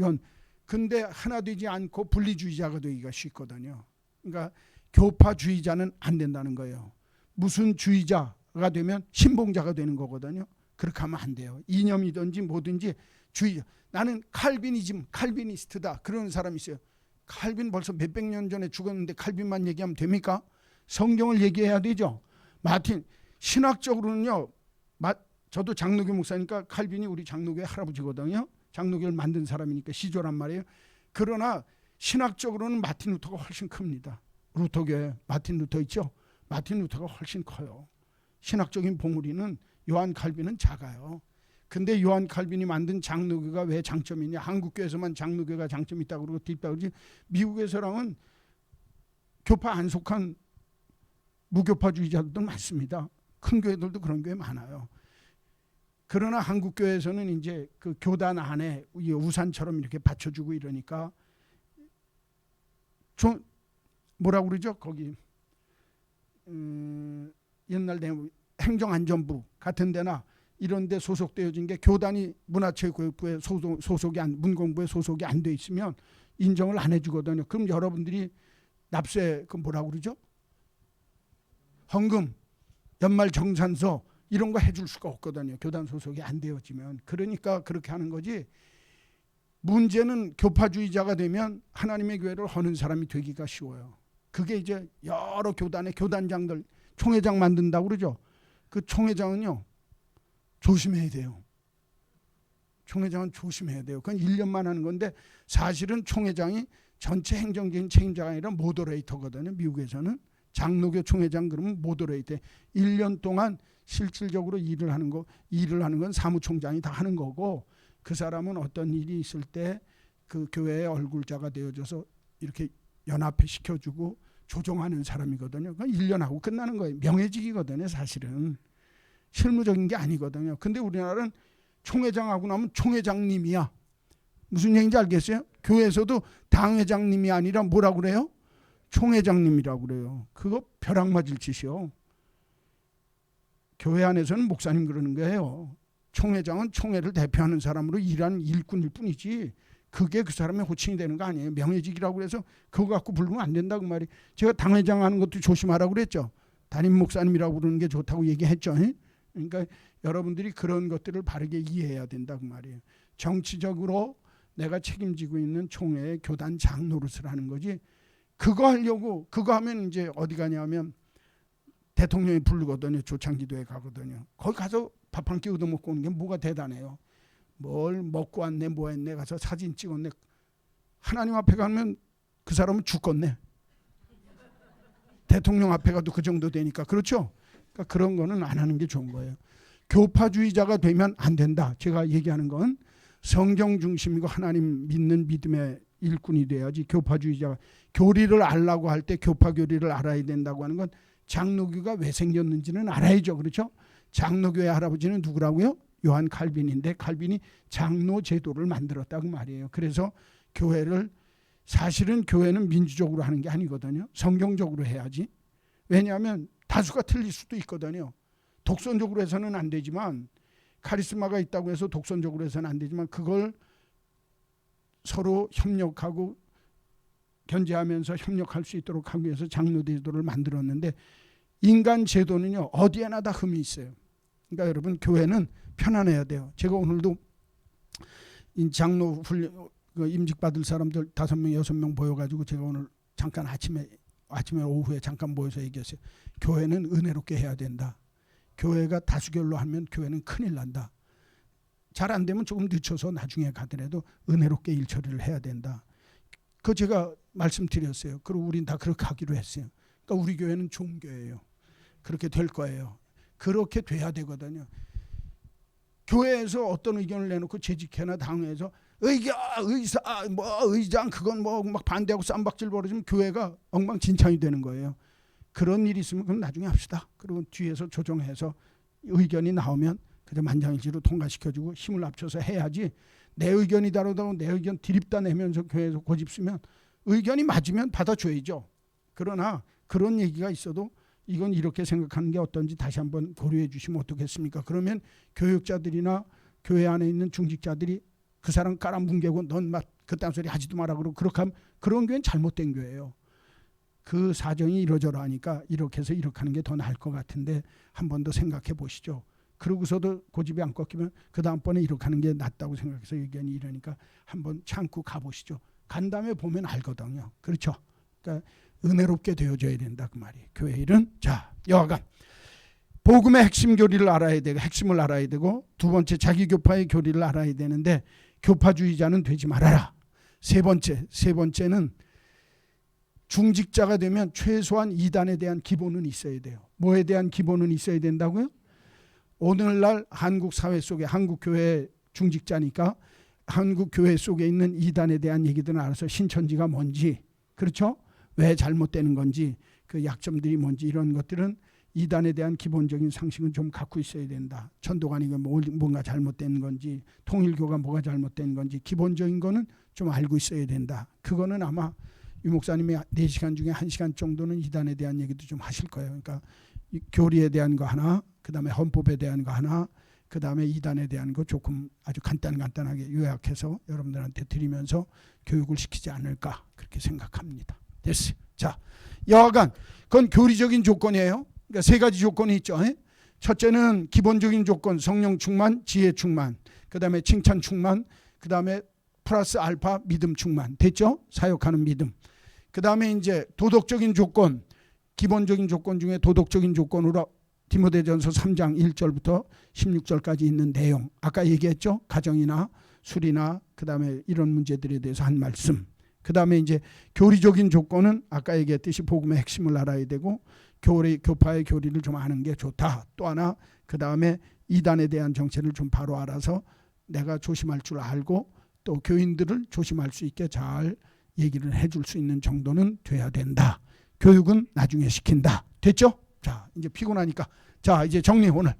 근데 하나 되지 않고 분리주의자가 되기가 쉽거든요. 그러니까 교파주의자는 안 된다는 거예요. 무슨 주의자가 되면 신봉자가 되는 거거든요. 그렇게 하면 안 돼요. 이념이든지 뭐든지 주의자. 나는 칼비니스트다. 그러는 사람이 있어요. 칼빈 벌써 몇백 년 전에 죽었는데 칼빈만 얘기하면 됩니까? 성경을 얘기해야 되죠. 마틴 신학적으로는요. 저도 장로교 목사니까 칼빈이 우리 장로교의 할아버지거든요. 장로교를 만든 사람이니까 시조란 말이에요. 그러나 신학적으로는 마틴 루터가 훨씬 큽니다. 루터교회 마틴 루터 있죠. 마틴 루터가 훨씬 커요. 신학적인 봉우리는 요한 칼빈은 작아요. 근데 요한 칼빈이 만든 장로교가 왜 장점이 있냐? 한국교회에서만 장로교가 장점이 있다고 그러고 뒷다 그러지 미국에서랑은 교파 안 속한 무교파주의자들도 많습니다. 큰 교회들도 그런 교회 많아요. 그러나 한국 교회에서는 이제 그 교단 안에 우산처럼 이렇게 받쳐주고 이러니까 좀 뭐라고 그러죠? 거기 옛날 행정안전부 같은 데나 이런 데 소속되어진 게 교단이 문화체육교육부에 소속이 문공부에 소속이 안 돼 있으면 인정을 안 해주거든요. 그럼 여러분들이 납세 그 뭐라고 그러죠? 헌금, 연말 정산서 이런 거 해줄 수가 없거든요. 교단 소속이 안 되어지면. 그러니까 그렇게 하는 거지. 문제는 교파주의자가 되면 하나님의 교회를 허는 사람이 되기가 쉬워요. 그게 이제 여러 교단의 교단장들 총회장 만든다고 그러죠. 그 총회장은요. 조심해야 돼요. 총회장은 조심해야 돼요. 그건 1년만 하는 건데 사실은 총회장이 전체 행정적인 책임자가 아니라 모더레이터거든요. 미국에서는. 장로교 총회장 그러면 모더레이터. 1년 동안 실질적으로 일을 하는 건 사무총장이 다 하는 거고 그 사람은 어떤 일이 있을 때 그 교회의 얼굴자가 되어줘서 이렇게 연합해 시켜주고 조종하는 사람이거든요. 그건 1년 하고 끝나는 거예요. 명예직이거든요. 사실은 실무적인 게 아니거든요. 근데 우리나라는 총회장하고 나면 총회장님이야. 무슨 얘기인지 알겠어요? 교회에서도 당회장님이 아니라 뭐라고 그래요? 총회장님이라고 그래요. 그거 벼락 맞을 짓이요. 교회 안에서는 목사님 그러는 거예요. 총회장은 총회를 대표하는 사람으로 일하는 일꾼일 뿐이지 그게 그 사람의 호칭이 되는 거 아니에요. 명예직이라고 해서 그거 갖고 부르면 안 된다고 말이. 제가 당회장 하는 것도 조심하라고 그랬죠. 담임 목사님이라고 부르는 게 좋다고 얘기했죠. 그러니까 여러분들이 그런 것들을 바르게 이해해야 된다고 말이에요. 정치적으로 내가 책임지고 있는 총회의 교단 장 노릇을 하는 거지. 그거 하려고 그거 하면 이제 어디 가냐면 대통령이 부르거든요. 조창기도에 가거든요. 거기 가서 밥 한 끼 얻어먹고 오는 게 뭐가 대단해요. 뭘 먹고 왔네 뭐 했네 가서 사진 찍었네. 하나님 앞에 가면 그 사람은 죽겠네. 대통령 앞에 가도 그 정도 되니까. 그렇죠? 그러니까 그런 거는 안 하는 게 좋은 거예요. 교파주의자가 되면 안 된다. 제가 얘기하는 건 성경 중심이고 하나님 믿는 믿음의 일꾼이 돼야지. 교파주의자가 교리를 알라고 할 때 교파 교리를 알아야 된다고 하는 건 장로교가 왜 생겼는지는 알아야죠. 그렇죠? 장로교의 할아버지는 누구라고요? 요한 칼빈인데 칼빈이 장로 제도를 만들었다고 말이에요. 그래서 교회를 사실은 교회는 민주적으로 하는 게 아니거든요. 성경적으로 해야지. 왜냐하면 다수가 틀릴 수도 있거든요. 독선적으로 해서는 안 되지만 카리스마가 있다고 해서 독선적으로 해서는 안 되지만 그걸 서로 협력하고 견제하면서 협력할 수 있도록 하기 위해서 장로 제도를 만들었는데 인간 제도는요 어디에나 다 흠이 있어요. 그러니까 여러분 교회는 편안해야 돼요. 제가 오늘도 장로 훈련 임직 받을 사람들 5명 6명 모여가지고 제가 오늘 잠깐 아침에 오후에 잠깐 모여서 얘기했어요. 교회는 은혜롭게 해야 된다. 교회가 다수결로 하면 교회는 큰일 난다. 잘 안 되면 조금 늦춰서 나중에 가더라도 은혜롭게 일 처리를 해야 된다. 그거 제가 말씀드렸어요. 그리고 우린 다 그렇게 하기로 했어요. 그러니까 우리 교회는 좋은 교회예요. 그렇게 될 거예요. 그렇게 돼야 되거든요. 교회에서 어떤 의견을 내놓고 재직회나 당회에서 의장 그건 뭐 막 반대하고 쌈박질 벌어지면 교회가 엉망진창이 되는 거예요. 그런 일이 있으면 그럼 나중에 합시다. 그리고 뒤에서 조정해서 의견이 나오면 그저 만장일치로 통과시켜주고 힘을 합쳐서 해야지. 내 의견이 다르다고 내 의견 드립다 내면서 교회에서 고집 쓰면 의견이 맞으면 받아줘야죠. 그러나 그런 얘기가 있어도 이건 이렇게 생각하는 게 어떤지 다시 한번 고려해 주시면 어떻겠습니까? 그러면 교육자들이나 교회 안에 있는 중직자들이 그 사람 깔아뭉개고 넌 막 그딴 소리 하지도 마라 그러고 그렇게 하면 그런 교회는 잘못된 교회예요. 그 사정이 이러저러 하니까 이렇게 해서 이렇게 하는 게 더 나을 것 같은데 한 번 더 생각해 보시죠. 그러고서도 고집이 안 꺾이면 그 다음번에 이렇게 하는 게 낫다고 생각해서 의견이 이러니까 한번 참고 가보시죠. 간 다음에 보면 알거든요. 그렇죠? 그러니까 은혜롭게 되어져야 된다 그 말이에요. 교회 일은. 자, 여하간 복음의 핵심 교리를 알아야 되고 핵심을 알아야 되고 두 번째 자기 교파의 교리를 알아야 되는데 교파주의자는 되지 말아라. 세 번째는 중직자가 되면 최소한 이단에 대한 기본은 있어야 돼요. 뭐에 대한 기본은 있어야 된다고요? 오늘날 한국 사회 속에 한국 교회 중직자니까 한국 교회 속에 있는 이단에 대한 얘기들은 알아서 신천지가 뭔지, 그렇죠? 왜 잘못되는 건지, 그 약점들이 뭔지 이런 것들은 이단에 대한 기본적인 상식은 좀 갖고 있어야 된다. 천도관이가 뭔가 잘못된 건지, 통일교가 뭐가 잘못된 건지 기본적인 거는 좀 알고 있어야 된다. 그거는 아마 유 목사님이 4시간 중에 1시간 정도는 이단에 대한 얘기도 좀 하실 거예요. 그러니까 교리에 대한 거 하나, 그 다음에 헌법에 대한 거 하나, 그 다음에 이단에 대한 거 조금 아주 간단하게 요약해서 여러분들한테 드리면서 교육을 시키지 않을까 그렇게 생각합니다. 됐어요. 자, 여하간 그건 교리적인 조건이에요. 그러니까 3가지 조건이 있죠. 첫째는 기본적인 조건, 성령 충만, 지혜 충만, 그 다음에 칭찬 충만, 그 다음에 플러스 알파 믿음 충만. 됐죠? 사역하는 믿음. 그 다음에 이제 도덕적인 조건, 기본적인 조건 중에 도덕적인 조건으로 디모데전서 3장 1절부터 16절까지 있는 내용. 아까 얘기했죠? 가정이나 술이나 그 다음에 이런 문제들에 대해서 한 말씀. 그 다음에 이제 교리적인 조건은 아까 얘기했듯이 복음의 핵심을 알아야 되고 교파의 교리를 좀 아는 게 좋다. 또 하나 그 다음에 이단에 대한 정체를 좀 바로 알아서 내가 조심할 줄 알고 또 교인들을 조심할 수 있게 잘 얘기를 해줄 수 있는 정도는 돼야 된다. 교육은 나중에 시킨다. 됐죠? 자, 이제 피곤하니까. 자, 이제 정리 오늘.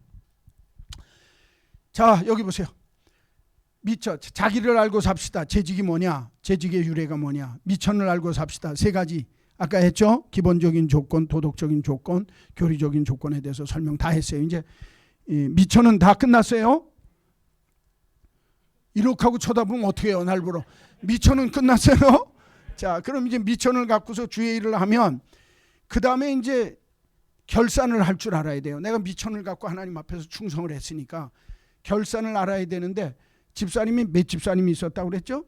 자, 여기 보세요. 자기를 알고 삽시다. 재직이 뭐냐? 재직의 유래가 뭐냐? 미천을 알고 삽시다. 세 가지. 아까 했죠? 기본적인 조건, 도덕적인 조건, 교리적인 조건에 대해서 설명 다 했어요. 이제 미천은 다 끝났어요. 이렇게 하고 쳐다보면 어떻게 해요? 날 보러. 미천은 끝났어요. 자, 그럼 이제 미천을 갖고서 주의 일을 하면 그 다음에 이제 결산을 할 줄 알아야 돼요. 내가 미천을 갖고 하나님 앞에서 충성을 했으니까 결산을 알아야 되는데 집사님이 몇 집사님이 있었다고 그랬죠?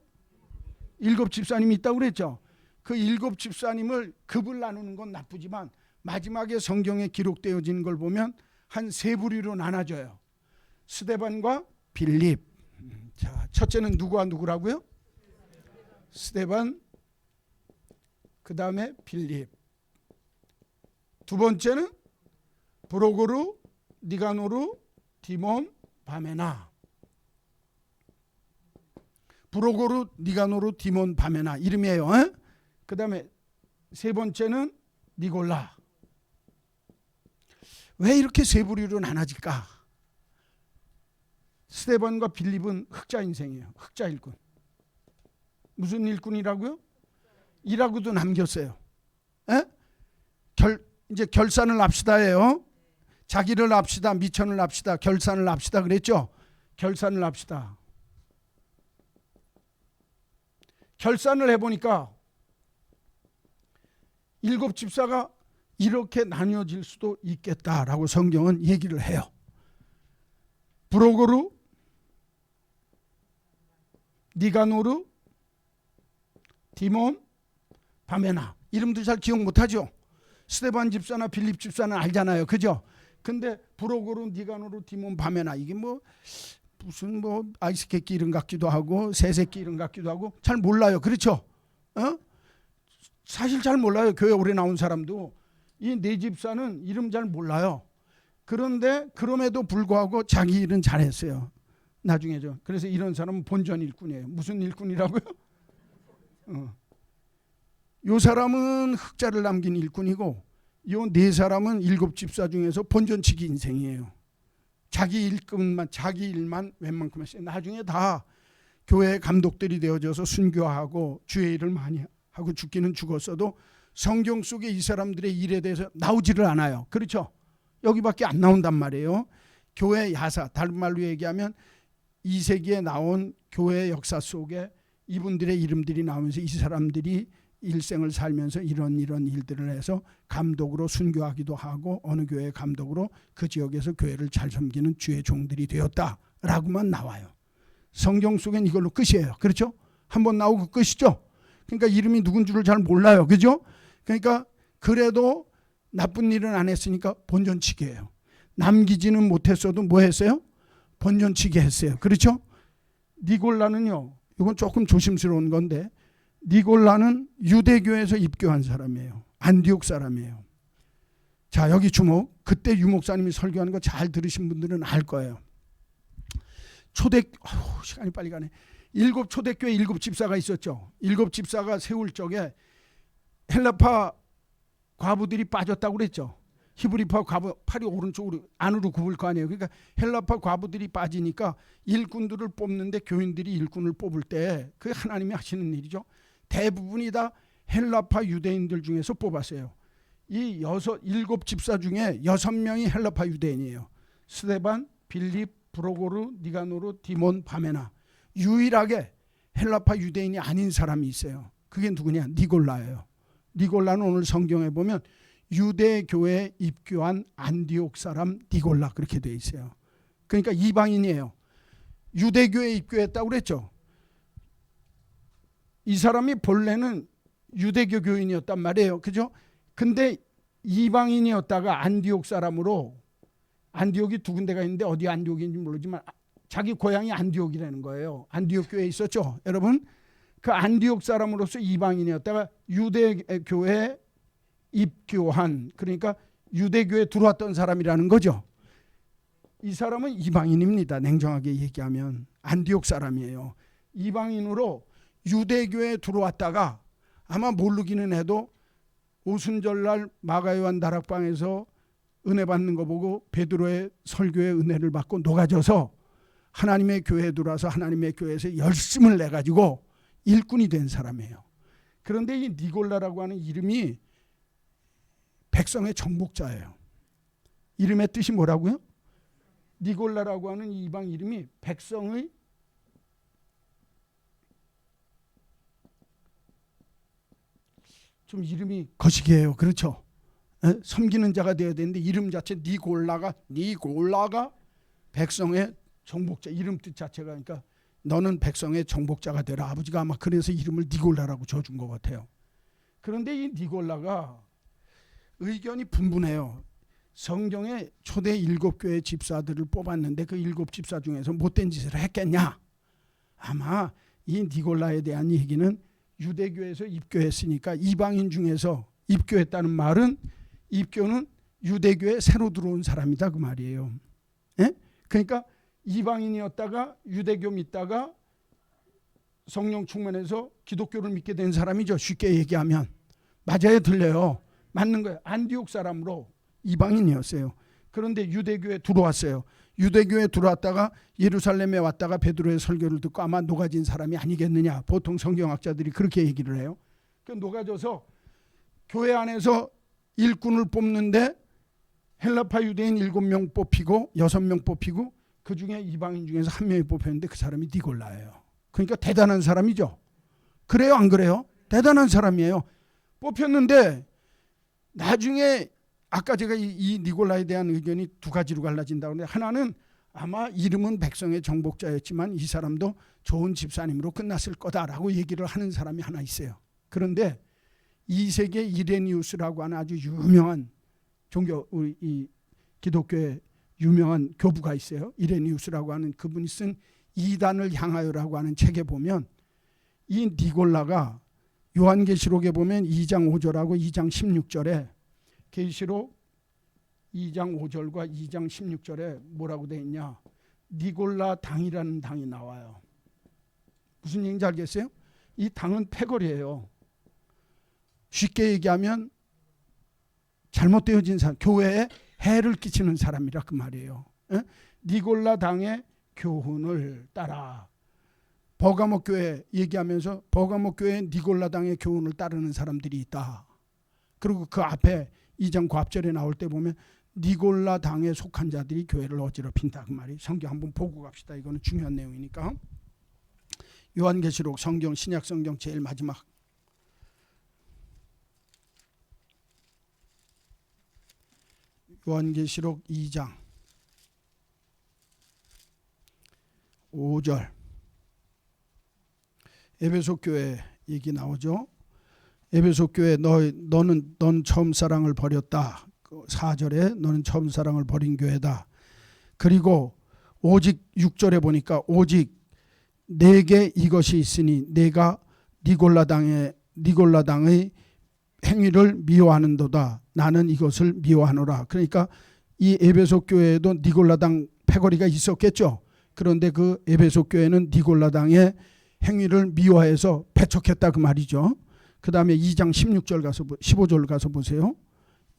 7 집사님이 있다고 그랬죠? 그 7 집사님을 급을 나누는 건 나쁘지만 마지막에 성경에 기록되어진 걸 보면 한 3부류로 나눠져요. 스데반과 빌립. 자, 첫째는 누구와 누구라고요? 스데반, 그 다음에 빌립. 두 번째는 브로고르, 니가노르, 디몬, 바메나. 브로고르, 니가노르, 디몬, 바메나 이름이에요. 그 다음에 세 번째는 니골라. 왜 이렇게 세 부류로 나눠질까? 스데반과 빌립은 흑자 인생이에요. 흑자 일꾼. 무슨 일꾼이라고요? 이라고도 남겼어요. 이제 결산을 합시다예요. 자기를 합시다. 미천을 합시다. 결산을 합시다 그랬죠? 결산을 합시다. 결산을 해보니까 7 집사가 이렇게 나뉘어질 수도 있겠다라고 성경은 얘기를 해요. 브로고르, 니가노르, 디몬, 바메나. 이름도 잘 기억 못하죠? 스데반 집사나 빌립 집사는 알잖아요. 그죠? 근데 브로고르, 니가노르, 디몬, 바메나 이게 무슨 아이스케이크 이름 같기도 하고 새새끼 이름 같기도 하고 잘 몰라요. 그렇죠? 사실 잘 몰라요. 교회 오래 나온 사람도 이 4 집사는 이름 잘 몰라요. 그런데 그럼에도 불구하고 자기 일은 잘했어요. 나중에죠. 그래서 이런 사람은 본전 일꾼이에요. 무슨 일꾼이라고요? 요 사람은 흑자를 남긴 일꾼이고 요 4 사람은 7 집사 중에서 본전치기 인생이에요. 자기 일만 웬만큼 했어요. 나중에 다 교회 감독들이 되어져서 순교하고 주의 일을 많이 하고 죽기는 죽었어도 성경 속에 이 사람들의 일에 대해서 나오지를 않아요. 그렇죠? 여기밖에 안 나온단 말이에요. 교회 야사, 다른 말로 얘기하면 2세기에 나온 교회 역사 속에 이분들의 이름들이 나오면서 이 사람들이 일생을 살면서 이런 일들을 해서 감독으로 순교하기도 하고 어느 교회 감독으로 그 지역에서 교회를 잘 섬기는 주의 종들이 되었다라고만 나와요. 성경 속엔 이걸로 끝이에요. 그렇죠? 한번 나오고 끝이죠. 그러니까 이름이 누군 줄을 잘 몰라요. 그죠? 그러니까 그래도 나쁜 일은 안 했으니까 본전치기예요. 남기지는 못했어도 뭐 했어요? 본전치기 했어요. 그렇죠? 니골라는요. 이건 조금 조심스러운 건데 니골라는 유대교에서 입교한 사람이에요. 안디옥 사람이에요. 자, 여기 주목. 그때 유 목사님이 설교하는 거 잘 들으신 분들은 알 거예요. 시간이 빨리 가네. 7 초대교회 7 집사가 있었죠. 7 집사가 세울 적에 헬라파 과부들이 빠졌다고 그랬죠. 히브리파 과부 팔이 오른쪽으로 안으로 굽을 거 아니에요. 그러니까 헬라파 과부들이 빠지니까 일꾼들을 뽑는데 교인들이 일꾼을 뽑을 때 그게 하나님이 하시는 일이죠. 대부분이 다 헬라파 유대인들 중에서 뽑았어요. 이 7 집사 중에 6명이 헬라파 유대인이에요. 스데반, 빌립, 브로고르, 니가노르, 디몬, 바메나. 유일하게 헬라파 유대인이 아닌 사람이 있어요. 그게 누구냐? 니골라예요. 니골라는 오늘 성경에 보면 유대교회에 입교한 안디옥 사람 니골라 그렇게 돼 있어요. 그러니까 이방인이에요. 유대교회에 입교했다고 그랬죠. 이 사람이 본래는 유대교 교인이었단 말이에요. 그죠? 근데 이방인이었다가 안디옥 사람으로, 안디옥이 2군데가 있는데 어디 안디옥인지 모르지만 자기 고향이 안디옥이라는 거예요. 안디옥 교회에 있었죠. 여러분, 그 안디옥 사람으로서 이방인이었다가 유대교회에 입교한, 그러니까 유대교회에 들어왔던 사람이라는 거죠. 이 사람은 이방인입니다. 냉정하게 얘기하면 안디옥 사람이에요. 이방인으로 유대교회에 들어왔다가 아마 모르기는 해도 오순절날 마가요한 다락방에서 은혜 받는 거 보고 베드로의 설교에 은혜를 받고 녹아져서 하나님의 교회에 들어와서 하나님의 교회에서 열심을 내가지고 일꾼이 된 사람이에요. 그런데 이 니골라라고 하는 이름이 백성의 정복자예요. 이름의 뜻이 뭐라고요? 니골라라고 하는 이방 이름이 백성의 좀 이름이 거시기해요. 그렇죠? 섬기는 자가 되어야 되는데 이름 자체 니골라가 백성의 정복자, 이름 뜻 자체가, 그러니까 너는 백성의 정복자가 되라. 아버지가 아마 그래서 이름을 니골라라고 줘준 것 같아요. 그런데 이 니골라가 의견이 분분해요. 성경에 초대 7교회 집사들을 뽑았는데 그 7집사 중에서 못된 짓을 했겠냐? 아마 이 니골라에 대한 얘기는 유대교에서 입교했으니까 이방인 중에서 입교했다는 말은 입교는 유대교에 새로 들어온 사람이다 그 말이에요. 예? 그러니까 이방인이었다가 유대교 믿다가 성령 충만해서 기독교를 믿게 된 사람이죠. 쉽게 얘기하면. 맞아요, 들려요. 맞는 거예요. 안디옥 사람으로 이방인이었어요. 그런데 유대교에 들어왔어요. 유대교에 들어왔다가 예루살렘에 왔다가 베드로의 설교를 듣고 아마 녹아진 사람이 아니겠느냐. 보통 성경학자들이 그렇게 얘기를 해요. 그 녹아져서 교회 안에서 일꾼을 뽑는데 헬라파 유대인 7명 뽑히고 6명 뽑히고 그 중에 이방인 중에서 한 명이 뽑혔는데 그 사람이 니골라예요. 그러니까 대단한 사람이죠. 그래요, 안 그래요? 대단한 사람이에요. 뽑혔는데 나중에 아까 제가 이 니골라에 대한 의견이 두 가지로 갈라진다고 하는데, 하나는 아마 이름은 백성의 정복자였지만 이 사람도 좋은 집사님으로 끝났을 거다라고 얘기를 하는 사람이 하나 있어요. 그런데 2세기 이레니우스라고 하는 아주 유명한 이 기독교의 유명한 교부가 있어요. 이레니우스라고 하는 그분이 쓴 이단을 향하여라고 하는 책에 보면 이 니골라가 요한계시록에 보면 2장 5절하고 2장 16절에 계시록 2장 5절과 2장 16절에 뭐라고 되어 있냐? 니골라 당이라는 당이 나와요. 무슨 얘기인지 알겠어요? 이 당은 패거리예요. 쉽게 얘기하면 잘못되어진 사람, 교회에 해를 끼치는 사람이라 그 말이에요. 에? 니골라 당의 교훈을 따라. 버가모 교회 얘기하면서 버가모 교회 니골라 당의 교훈을 따르는 사람들이 있다. 그리고 그 앞에 2장 그 앞절에 나올 때 보면 니골라 당에 속한 자들이 교회를 어지럽힌다 그 말이. 성경 한번 보고 갑시다. 이거는 중요한 내용이니까. 요한계시록 성경 신약 성경 제일 마지막 요한계시록 2장 5절 에베소 교회 얘기 나오죠. 에베소 교회 넌 처음 사랑을 버렸다. 4절에 너는 처음 사랑을 버린 교회다. 그리고 오직 6절에 보니까 오직 내게 이것이 있으니 내가 니골라 당의 행위를 미워하는도다. 나는 이것을 미워하노라. 그러니까 이 에베소 교회에도 니골라 당 패거리가 있었겠죠. 그런데 그 에베소 교회는 니골라 당의 행위를 미워해서 배척했다 그 말이죠. 그 다음에 2장 16절 가서 15절 가서 보세요.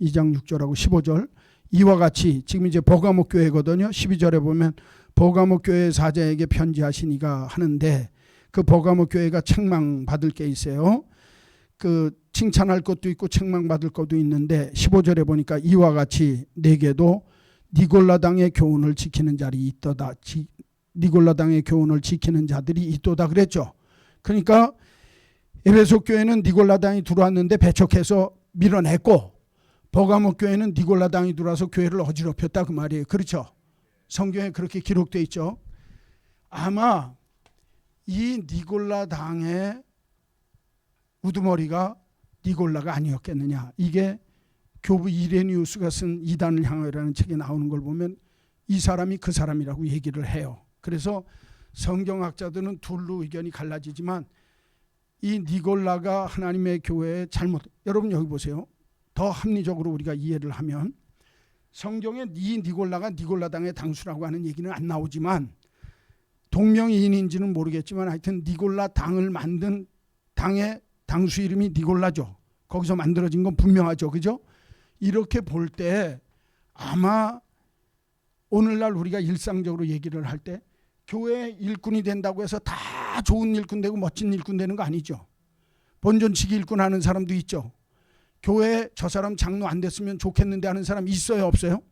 2장 6절하고 15절. 이와 같이 지금 이제 버가모 교회거든요. 12절에 보면 버가모 교회 사자에게 편지하시니가 하는데 그 버가모 교회가 책망받을 게 있어요. 그 칭찬할 것도 있고 책망받을 것도 있는데 15절에 보니까 이와 같이 내게도 니골라 당의 교훈을 지키는 자들이 있도다. 니골라 당의 교훈을 지키는 자들이 있도다 그랬죠. 그러니까 에베소 교회는 니골라 당이 들어왔는데 배척해서 밀어냈고 버가모 교회는 니골라 당이 들어와서 교회를 어지럽혔다 그 말이에요. 그렇죠? 성경에 그렇게 기록되어 있죠. 아마 이 니골라 당의 우두머리가 니골라가 아니었겠느냐. 이게 교부 이레니우스가 쓴 이단을 향하여라는 책에 나오는 걸 보면 이 사람이 그 사람이라고 얘기를 해요. 그래서 성경학자들은 둘로 의견이 갈라지지만 이 니골라가 하나님의 교회에 여러분 여기 보세요. 더 합리적으로 우리가 이해를 하면 성경에 이 니골라가 니골라 당의 당수라고 하는 얘기는 안 나오지만 동명이인인지는 모르겠지만 하여튼 니골라 당을 만든 당의 당수 이름이 니골라죠. 거기서 만들어진 건 분명하죠. 그죠? 이렇게 볼 때 아마 오늘날 우리가 일상적으로 얘기를 할 때 교회 일꾼이 된다고 해서 다 좋은 일꾼 되고 멋진 일꾼 되는 거 아니죠. 본전치기 일꾼 하는 사람도 있죠. 교회에 저 사람 장로 안 됐으면 좋겠는데 하는 사람 있어요, 없어요?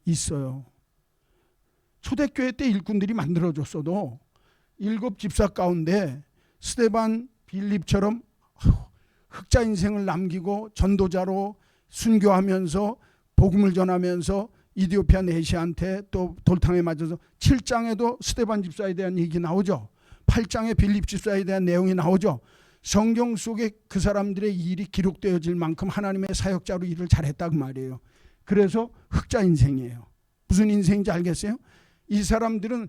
있어요. 초대교회 때 일꾼들이 만들어졌어도 7 집사 가운데 스데반, 빌립처럼 흑자 인생을 남기고 전도자로 순교하면서 복음을 전하면서 이디오피아 내시한테 또 돌탕에 맞아서 7장에도 스데반 집사에 대한 얘기 나오죠. 8장에 빌립 집사에 대한 내용이 나오죠. 성경 속에 그 사람들의 일이 기록되어질 만큼 하나님의 사역자로 일을 잘했다 그 말이에요. 그래서 흑자 인생이에요. 무슨 인생인지 알겠어요? 이 사람들은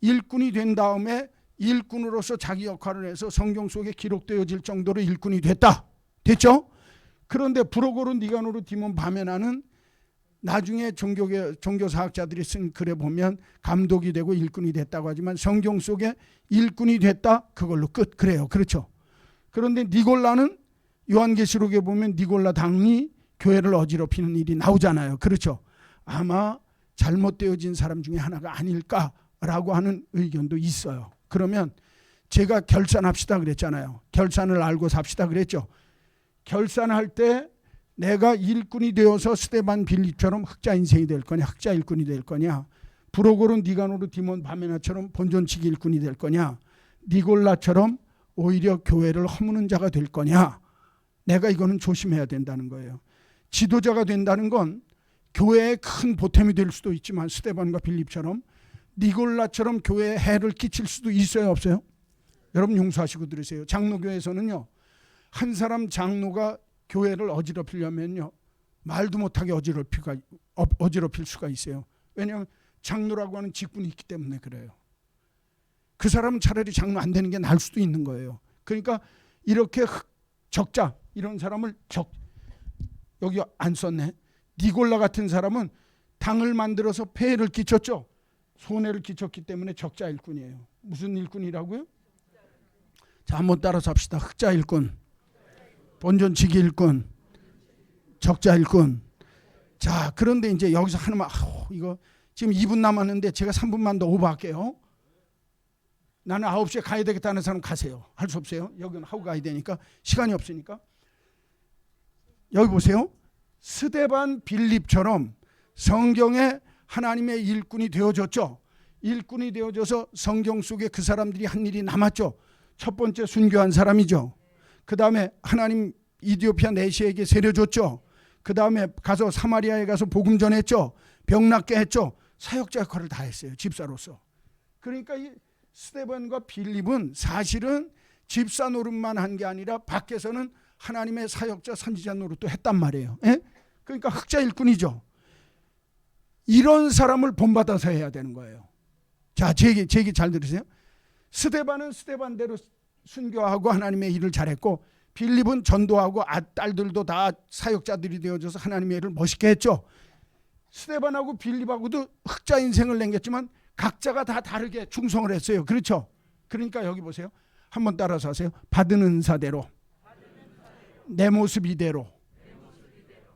일꾼이 된 다음에 일꾼으로서 자기 역할을 해서 성경 속에 기록되어질 정도로 일꾼이 됐다. 됐죠? 그런데 브로고르 니가노르 디몬 바메나는 나중에 종교사학자들이 쓴 글에 보면 감독이 되고 일꾼이 됐다고 하지만 성경 속에 일꾼이 됐다 그걸로 끝. 그래요. 그렇죠. 그런데 니골라는 요한계시록에 보면 니골라 당이 교회를 어지럽히는 일이 나오잖아요. 그렇죠. 아마 잘못되어진 사람 중에 하나가 아닐까라고 하는 의견도 있어요. 그러면 제가 결산합시다 그랬잖아요. 결산을 알고 삽시다 그랬죠. 결산할 때 내가 일꾼이 되어서 스데반 빌립처럼 흑자 인생이 될 거냐, 흑자 일꾼이 될 거냐, 브로고르 니가노르 디몬 바메나처럼 본전치기 일꾼이 될 거냐, 니골라처럼 오히려 교회를 허무는 자가 될 거냐. 내가 이거는 조심해야 된다는 거예요. 지도자가 된다는 건 교회에 큰 보탬이 될 수도 있지만 스데반과 빌립처럼 니골라처럼 교회에 해를 끼칠 수도 있어요, 없어요? 여러분 용서하시고 들으세요. 장로교에서는요, 한 사람 장로가 교회를 어지럽히려면요, 말도 못하게 어지럽힐 수가 있어요. 왜냐하면 장로라고 하는 직분이 있기 때문에 그래요. 그 사람은 차라리 장로 안 되는 게 나을 수도 있는 거예요. 그러니까 이렇게 적자 이런 사람을 여기 안 썼네. 니골라 같은 사람은 당을 만들어서 폐해를 끼쳤죠. 손해를 끼쳤기 때문에 적자 일꾼이에요. 무슨 일꾼이라고요? 자, 한번 따라서 합시다. 흑자 일꾼, 본전치기 일꾼, 적자 일꾼. 자, 그런데 이제 여기서 하나만, 이거 지금 2분 남았는데 제가 3분만 더 오버할게요. 나는 9시에 가야 되겠다는 사람 가세요. 할 수 없어요. 여기는 하고 가야 되니까 시간이 없으니까. 여기 보세요. 스데반 빌립처럼 성경에 하나님의 일꾼이 되어졌죠. 일꾼이 되어져서 성경 속에 그 사람들이 한 일이 남았죠. 첫 번째 순교한 사람이죠. 그 다음에 하나님 이디오피아 내시에게 세려줬죠. 그 다음에 가서 사마리아에 가서 복음 전했죠. 병 낫게 했죠. 사역자 역할을 다 했어요. 집사로서. 그러니까 이 스데반과 빌립은 사실은 집사 노릇만 한 게 아니라 밖에서는 하나님의 사역자 선지자 노릇도 했단 말이에요. 예? 그러니까 흑자 일꾼이죠. 이런 사람을 본받아서 해야 되는 거예요. 자, 제 얘기 잘 들으세요. 스데반은 스데반대로 순교하고 하나님의 일을 잘했고, 빌립은 전도하고 딸들도 다 사역자들이 되어져서 하나님의 일을 멋있게 했죠. 스데반하고 빌립하고도 흑자 인생을 남겼지만 각자가 다 다르게 충성을 했어요. 그렇죠? 그러니까 여기 보세요. 한번 따라서 하세요. 받은 은사대로, 내 모습 이대로.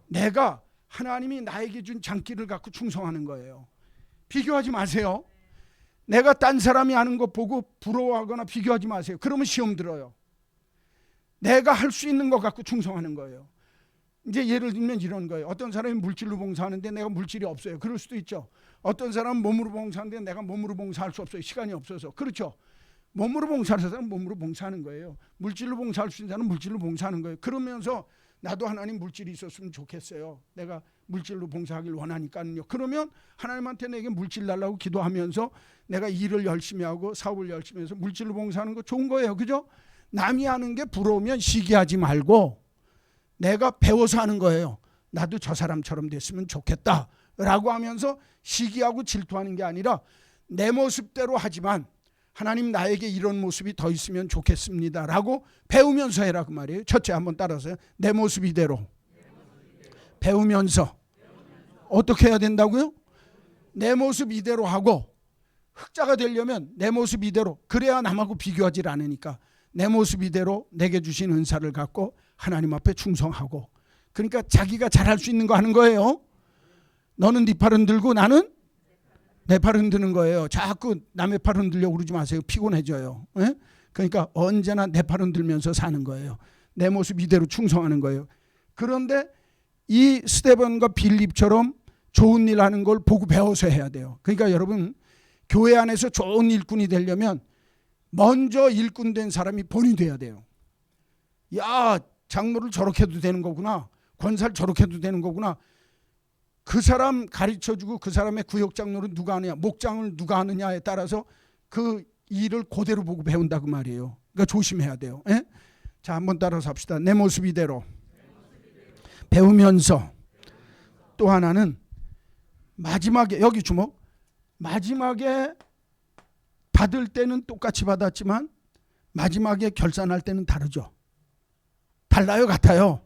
내가 하나님이 나에게 준 장기를 갖고 충성하는 거예요. 비교하지 마세요. 내가 딴 사람이 하는 거 보고 부러워하거나 비교하지 마세요. 그러면 시험 들어요. 내가 할 수 있는 것 갖고 충성하는 거예요. 이제 예를 들면 이런 거예요. 어떤 사람이 물질로 봉사하는데 내가 물질이 없어요. 그럴 수도 있죠. 어떤 사람은 몸으로 봉사하는데 내가 몸으로 봉사할 수 없어요. 시간이 없어서. 그렇죠. 몸으로 봉사하는 사람은 몸으로 봉사하는 거예요. 물질로 봉사할 수 있는 사람은 물질로 봉사하는 거예요. 그러면서 나도 하나님 물질이 있었으면 좋겠어요. 내가 물질로 봉사하길 원하니까요. 그러면 하나님한테 내게 물질 달라고 기도하면서 내가 일을 열심히 하고 사업을 열심히 해서 물질로 봉사하는 거 좋은 거예요. 그죠? 남이 하는 게 부러우면 시기하지 말고 내가 배워서 하는 거예요. 나도 저 사람처럼 됐으면 좋겠다 라고 하면서 시기하고 질투하는 게 아니라 내 모습대로 하지만 하나님 나에게 이런 모습이 더 있으면 좋겠습니다 라고 배우면서 해라 그 말이에요. 첫째 한번 따라서요. 내 모습 이대로 배우면서. 어떻게 해야 된다고요? 내 모습 이대로 하고, 흑자가 되려면 내 모습 이대로, 그래야 남하고 비교하지 않으니까 내 모습 이대로 내게 주신 은사를 갖고 하나님 앞에 충성하고. 그러니까 자기가 잘할 수 있는 거 하는 거예요. 너는 네 팔 흔들고 나는 내 팔 흔드는 거예요. 자꾸 남의 팔 흔들려고 그러지 마세요. 피곤해져요. 예? 그러니까 언제나 내 팔 흔들면서 사는 거예요. 내 모습 이대로 충성하는 거예요. 그런데 이 스데반과 빌립처럼 좋은 일 하는 걸 보고 배워서 해야 돼요. 그러니까 여러분, 교회 안에서 좋은 일꾼이 되려면 먼저 일꾼 된 사람이 본이 돼야 돼요. 야, 장로를 저렇게 해도 되는 거구나. 권사를 저렇게 해도 되는 거구나. 그 사람 가르쳐주고 그 사람의 구역장로를 누가 하느냐, 목장을 누가 하느냐에 따라서 그 일을 그대로 보고 배운다 그 말이에요. 그러니까 조심해야 돼요. 예? 자, 한번 따라서 합시다. 내 모습 이대로 배우면서. 또 하나는 마지막에, 여기 주목, 마지막에 받을 때는 똑같이 받았지만 마지막에 결산할 때는 다르죠. 달라요, 같아요?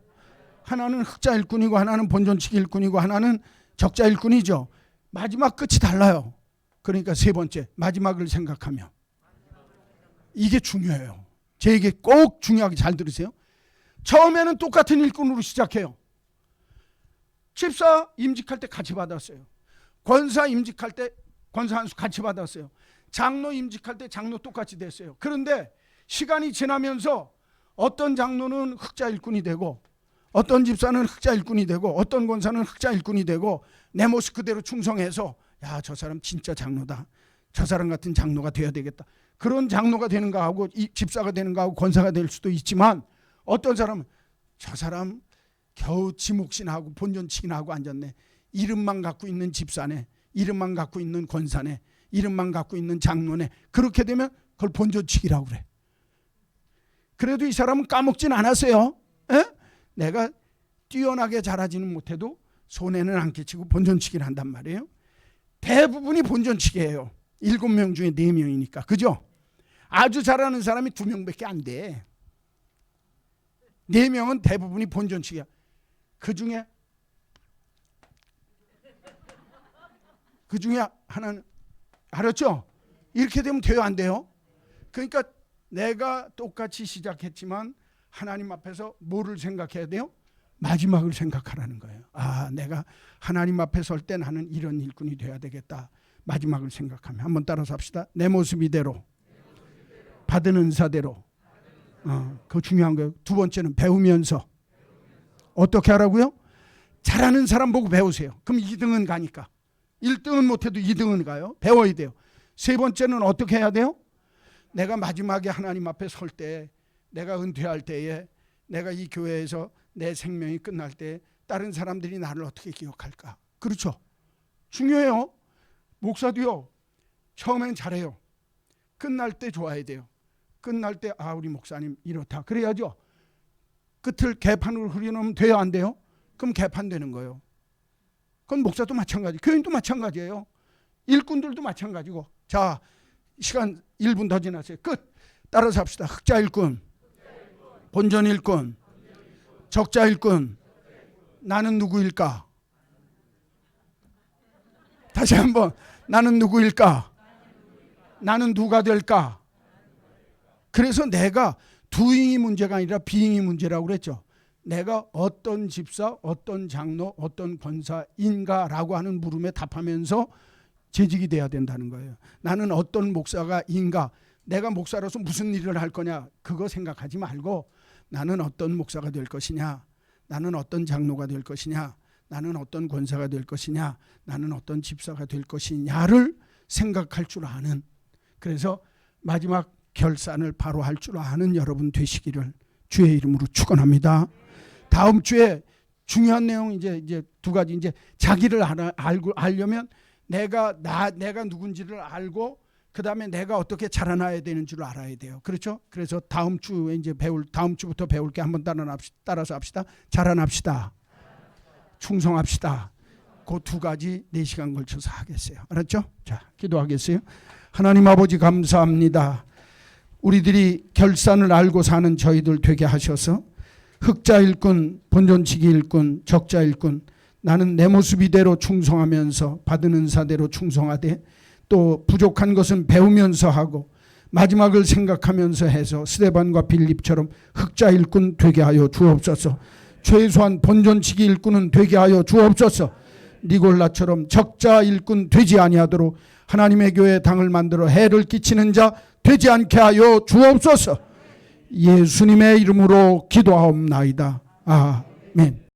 하나는 흑자 일꾼이고 하나는 본전치기 일꾼이고 하나는 적자 일꾼이죠. 마지막 끝이 달라요. 그러니까 세 번째, 마지막을 생각하며. 이게 중요해요. 제 얘기 꼭 중요하게 잘 들으세요. 처음에는 똑같은 일꾼으로 시작해요. 집사 임직할 때 같이 받았어요. 권사 임직할 때 권사 한 수 같이 받았어요. 장로 임직할 때 장로 똑같이 됐어요. 그런데 시간이 지나면서 어떤 장로는 흑자 일꾼이 되고 어떤 집사는 흑자 일꾼이 되고 어떤 권사는 흑자 일꾼이 되고 내 모습 그대로 충성해서 야, 저 사람 진짜 장로다. 저 사람 같은 장로가 되어야 되겠다. 그런 장로가 되는가 하고 집사가 되는가 하고 권사가 될 수도 있지만 어떤 사람은 저 사람 겨우 지목시나 하고 본전치기나 하고 앉았네. 이름만 갖고 있는 집사네. 이름만 갖고 있는 권사네. 이름만 갖고 있는 장로네. 그렇게 되면 그걸 본전치기라고 그래. 그래도 이 사람은 까먹진 않았어요. 에? 내가 뛰어나게 잘하지는 못해도 손해는 안 끼치고 본전치기를 한단 말이에요. 대부분이 본전치기예요. 7명 중에 4명이니까. 그죠? 아주 잘하는 사람이 2명밖에 안 돼. 4명은 대부분이 본전치기야. 그 중에 하나는, 알았죠? 이렇게 되면 돼요, 안 돼요? 그러니까 내가 똑같이 시작했지만 하나님 앞에서 뭐를 생각해야 돼요? 마지막을 생각하라는 거예요. 아, 내가 하나님 앞에 설 때 나는 이런 일꾼이 돼야 되겠다. 마지막을 생각하면. 한번 따라서 합시다. 내 모습 이대로, 받은 은사대로. 그거 중요한 거예요. 두 번째는 배우면서. 어떻게 하라고요? 잘하는 사람 보고 배우세요. 그럼 2등은 가니까. 1등은 못해도 2등은 가요. 배워야 돼요. 세 번째는 어떻게 해야 돼요? 내가 마지막에 하나님 앞에 설 때, 내가 은퇴할 때에, 내가 이 교회에서 내 생명이 끝날 때 다른 사람들이 나를 어떻게 기억할까? 그렇죠? 중요해요. 목사도요, 처음엔 잘해요. 끝날 때 좋아야 돼요. 끝날 때 아, 우리 목사님 이렇다. 그래야죠. 끝을 개판으로 흐려놓으면 돼요, 안 돼요? 그럼 개판되는 거예요. 그건 목사도 마찬가지, 교인도 마찬가지예요. 일꾼들도 마찬가지고. 자, 시간 1분 더 지났어요. 끝. 따라서 합시다. 흑자 일꾼, 본전 일꾼, 적자 일꾼. 나는 누구일까? 다시 한번. 나는 누구일까? 나는 누가 될까? 그래서 내가 두잉이 문제가 아니라 비잉이 문제라고 그랬죠. 내가 어떤 집사, 어떤 장로, 어떤 권사인가라고 하는 물음에 답하면서 재직이 돼야 된다는 거예요. 나는 어떤 목사가인가, 내가 목사로서 무슨 일을 할 거냐, 그거 생각하지 말고 나는 어떤 목사가 될 것이냐, 나는 어떤 장로가 될 것이냐, 나는 어떤 권사가 될 것이냐, 나는 어떤 집사가 될 것이냐를 생각할 줄 아는, 그래서 마지막 결산을 바로 할 줄 아는 여러분 되시기를 주의 이름으로 축원합니다. 다음 주에 중요한 내용 이제 두 가지. 이제 자기를 알려면 내가 누군지를 알고 그다음에 내가 어떻게 자라나야 되는 줄 알아야 돼요. 그렇죠? 그래서 다음 주에 이제 다음 주부터 배울 게 한번 따라서 합시다. 자라납시다. 충성합시다. 그 두 가지 4시간 걸쳐서 하겠어요. 알았죠? 자, 기도하겠어요. 하나님 아버지 감사합니다. 우리들이 결산을 알고 사는 저희들 되게 하셔서 흑자 일꾼, 본전치기 일꾼, 적자 일꾼, 나는 내 모습 이대로 충성하면서 받은 은사대로 충성하되 또 부족한 것은 배우면서 하고 마지막을 생각하면서 해서 스데반과 빌립처럼 흑자 일꾼 되게 하여 주옵소서. 최소한 본전치기 일꾼은 되게 하여 주옵소서. 니골라처럼 적자 일꾼 되지 아니하도록 하나님의 교회 당을 만들어 해를 끼치는 자 되지 않게 하여 주옵소서. 예수님의 이름으로 기도하옵나이다. 아멘.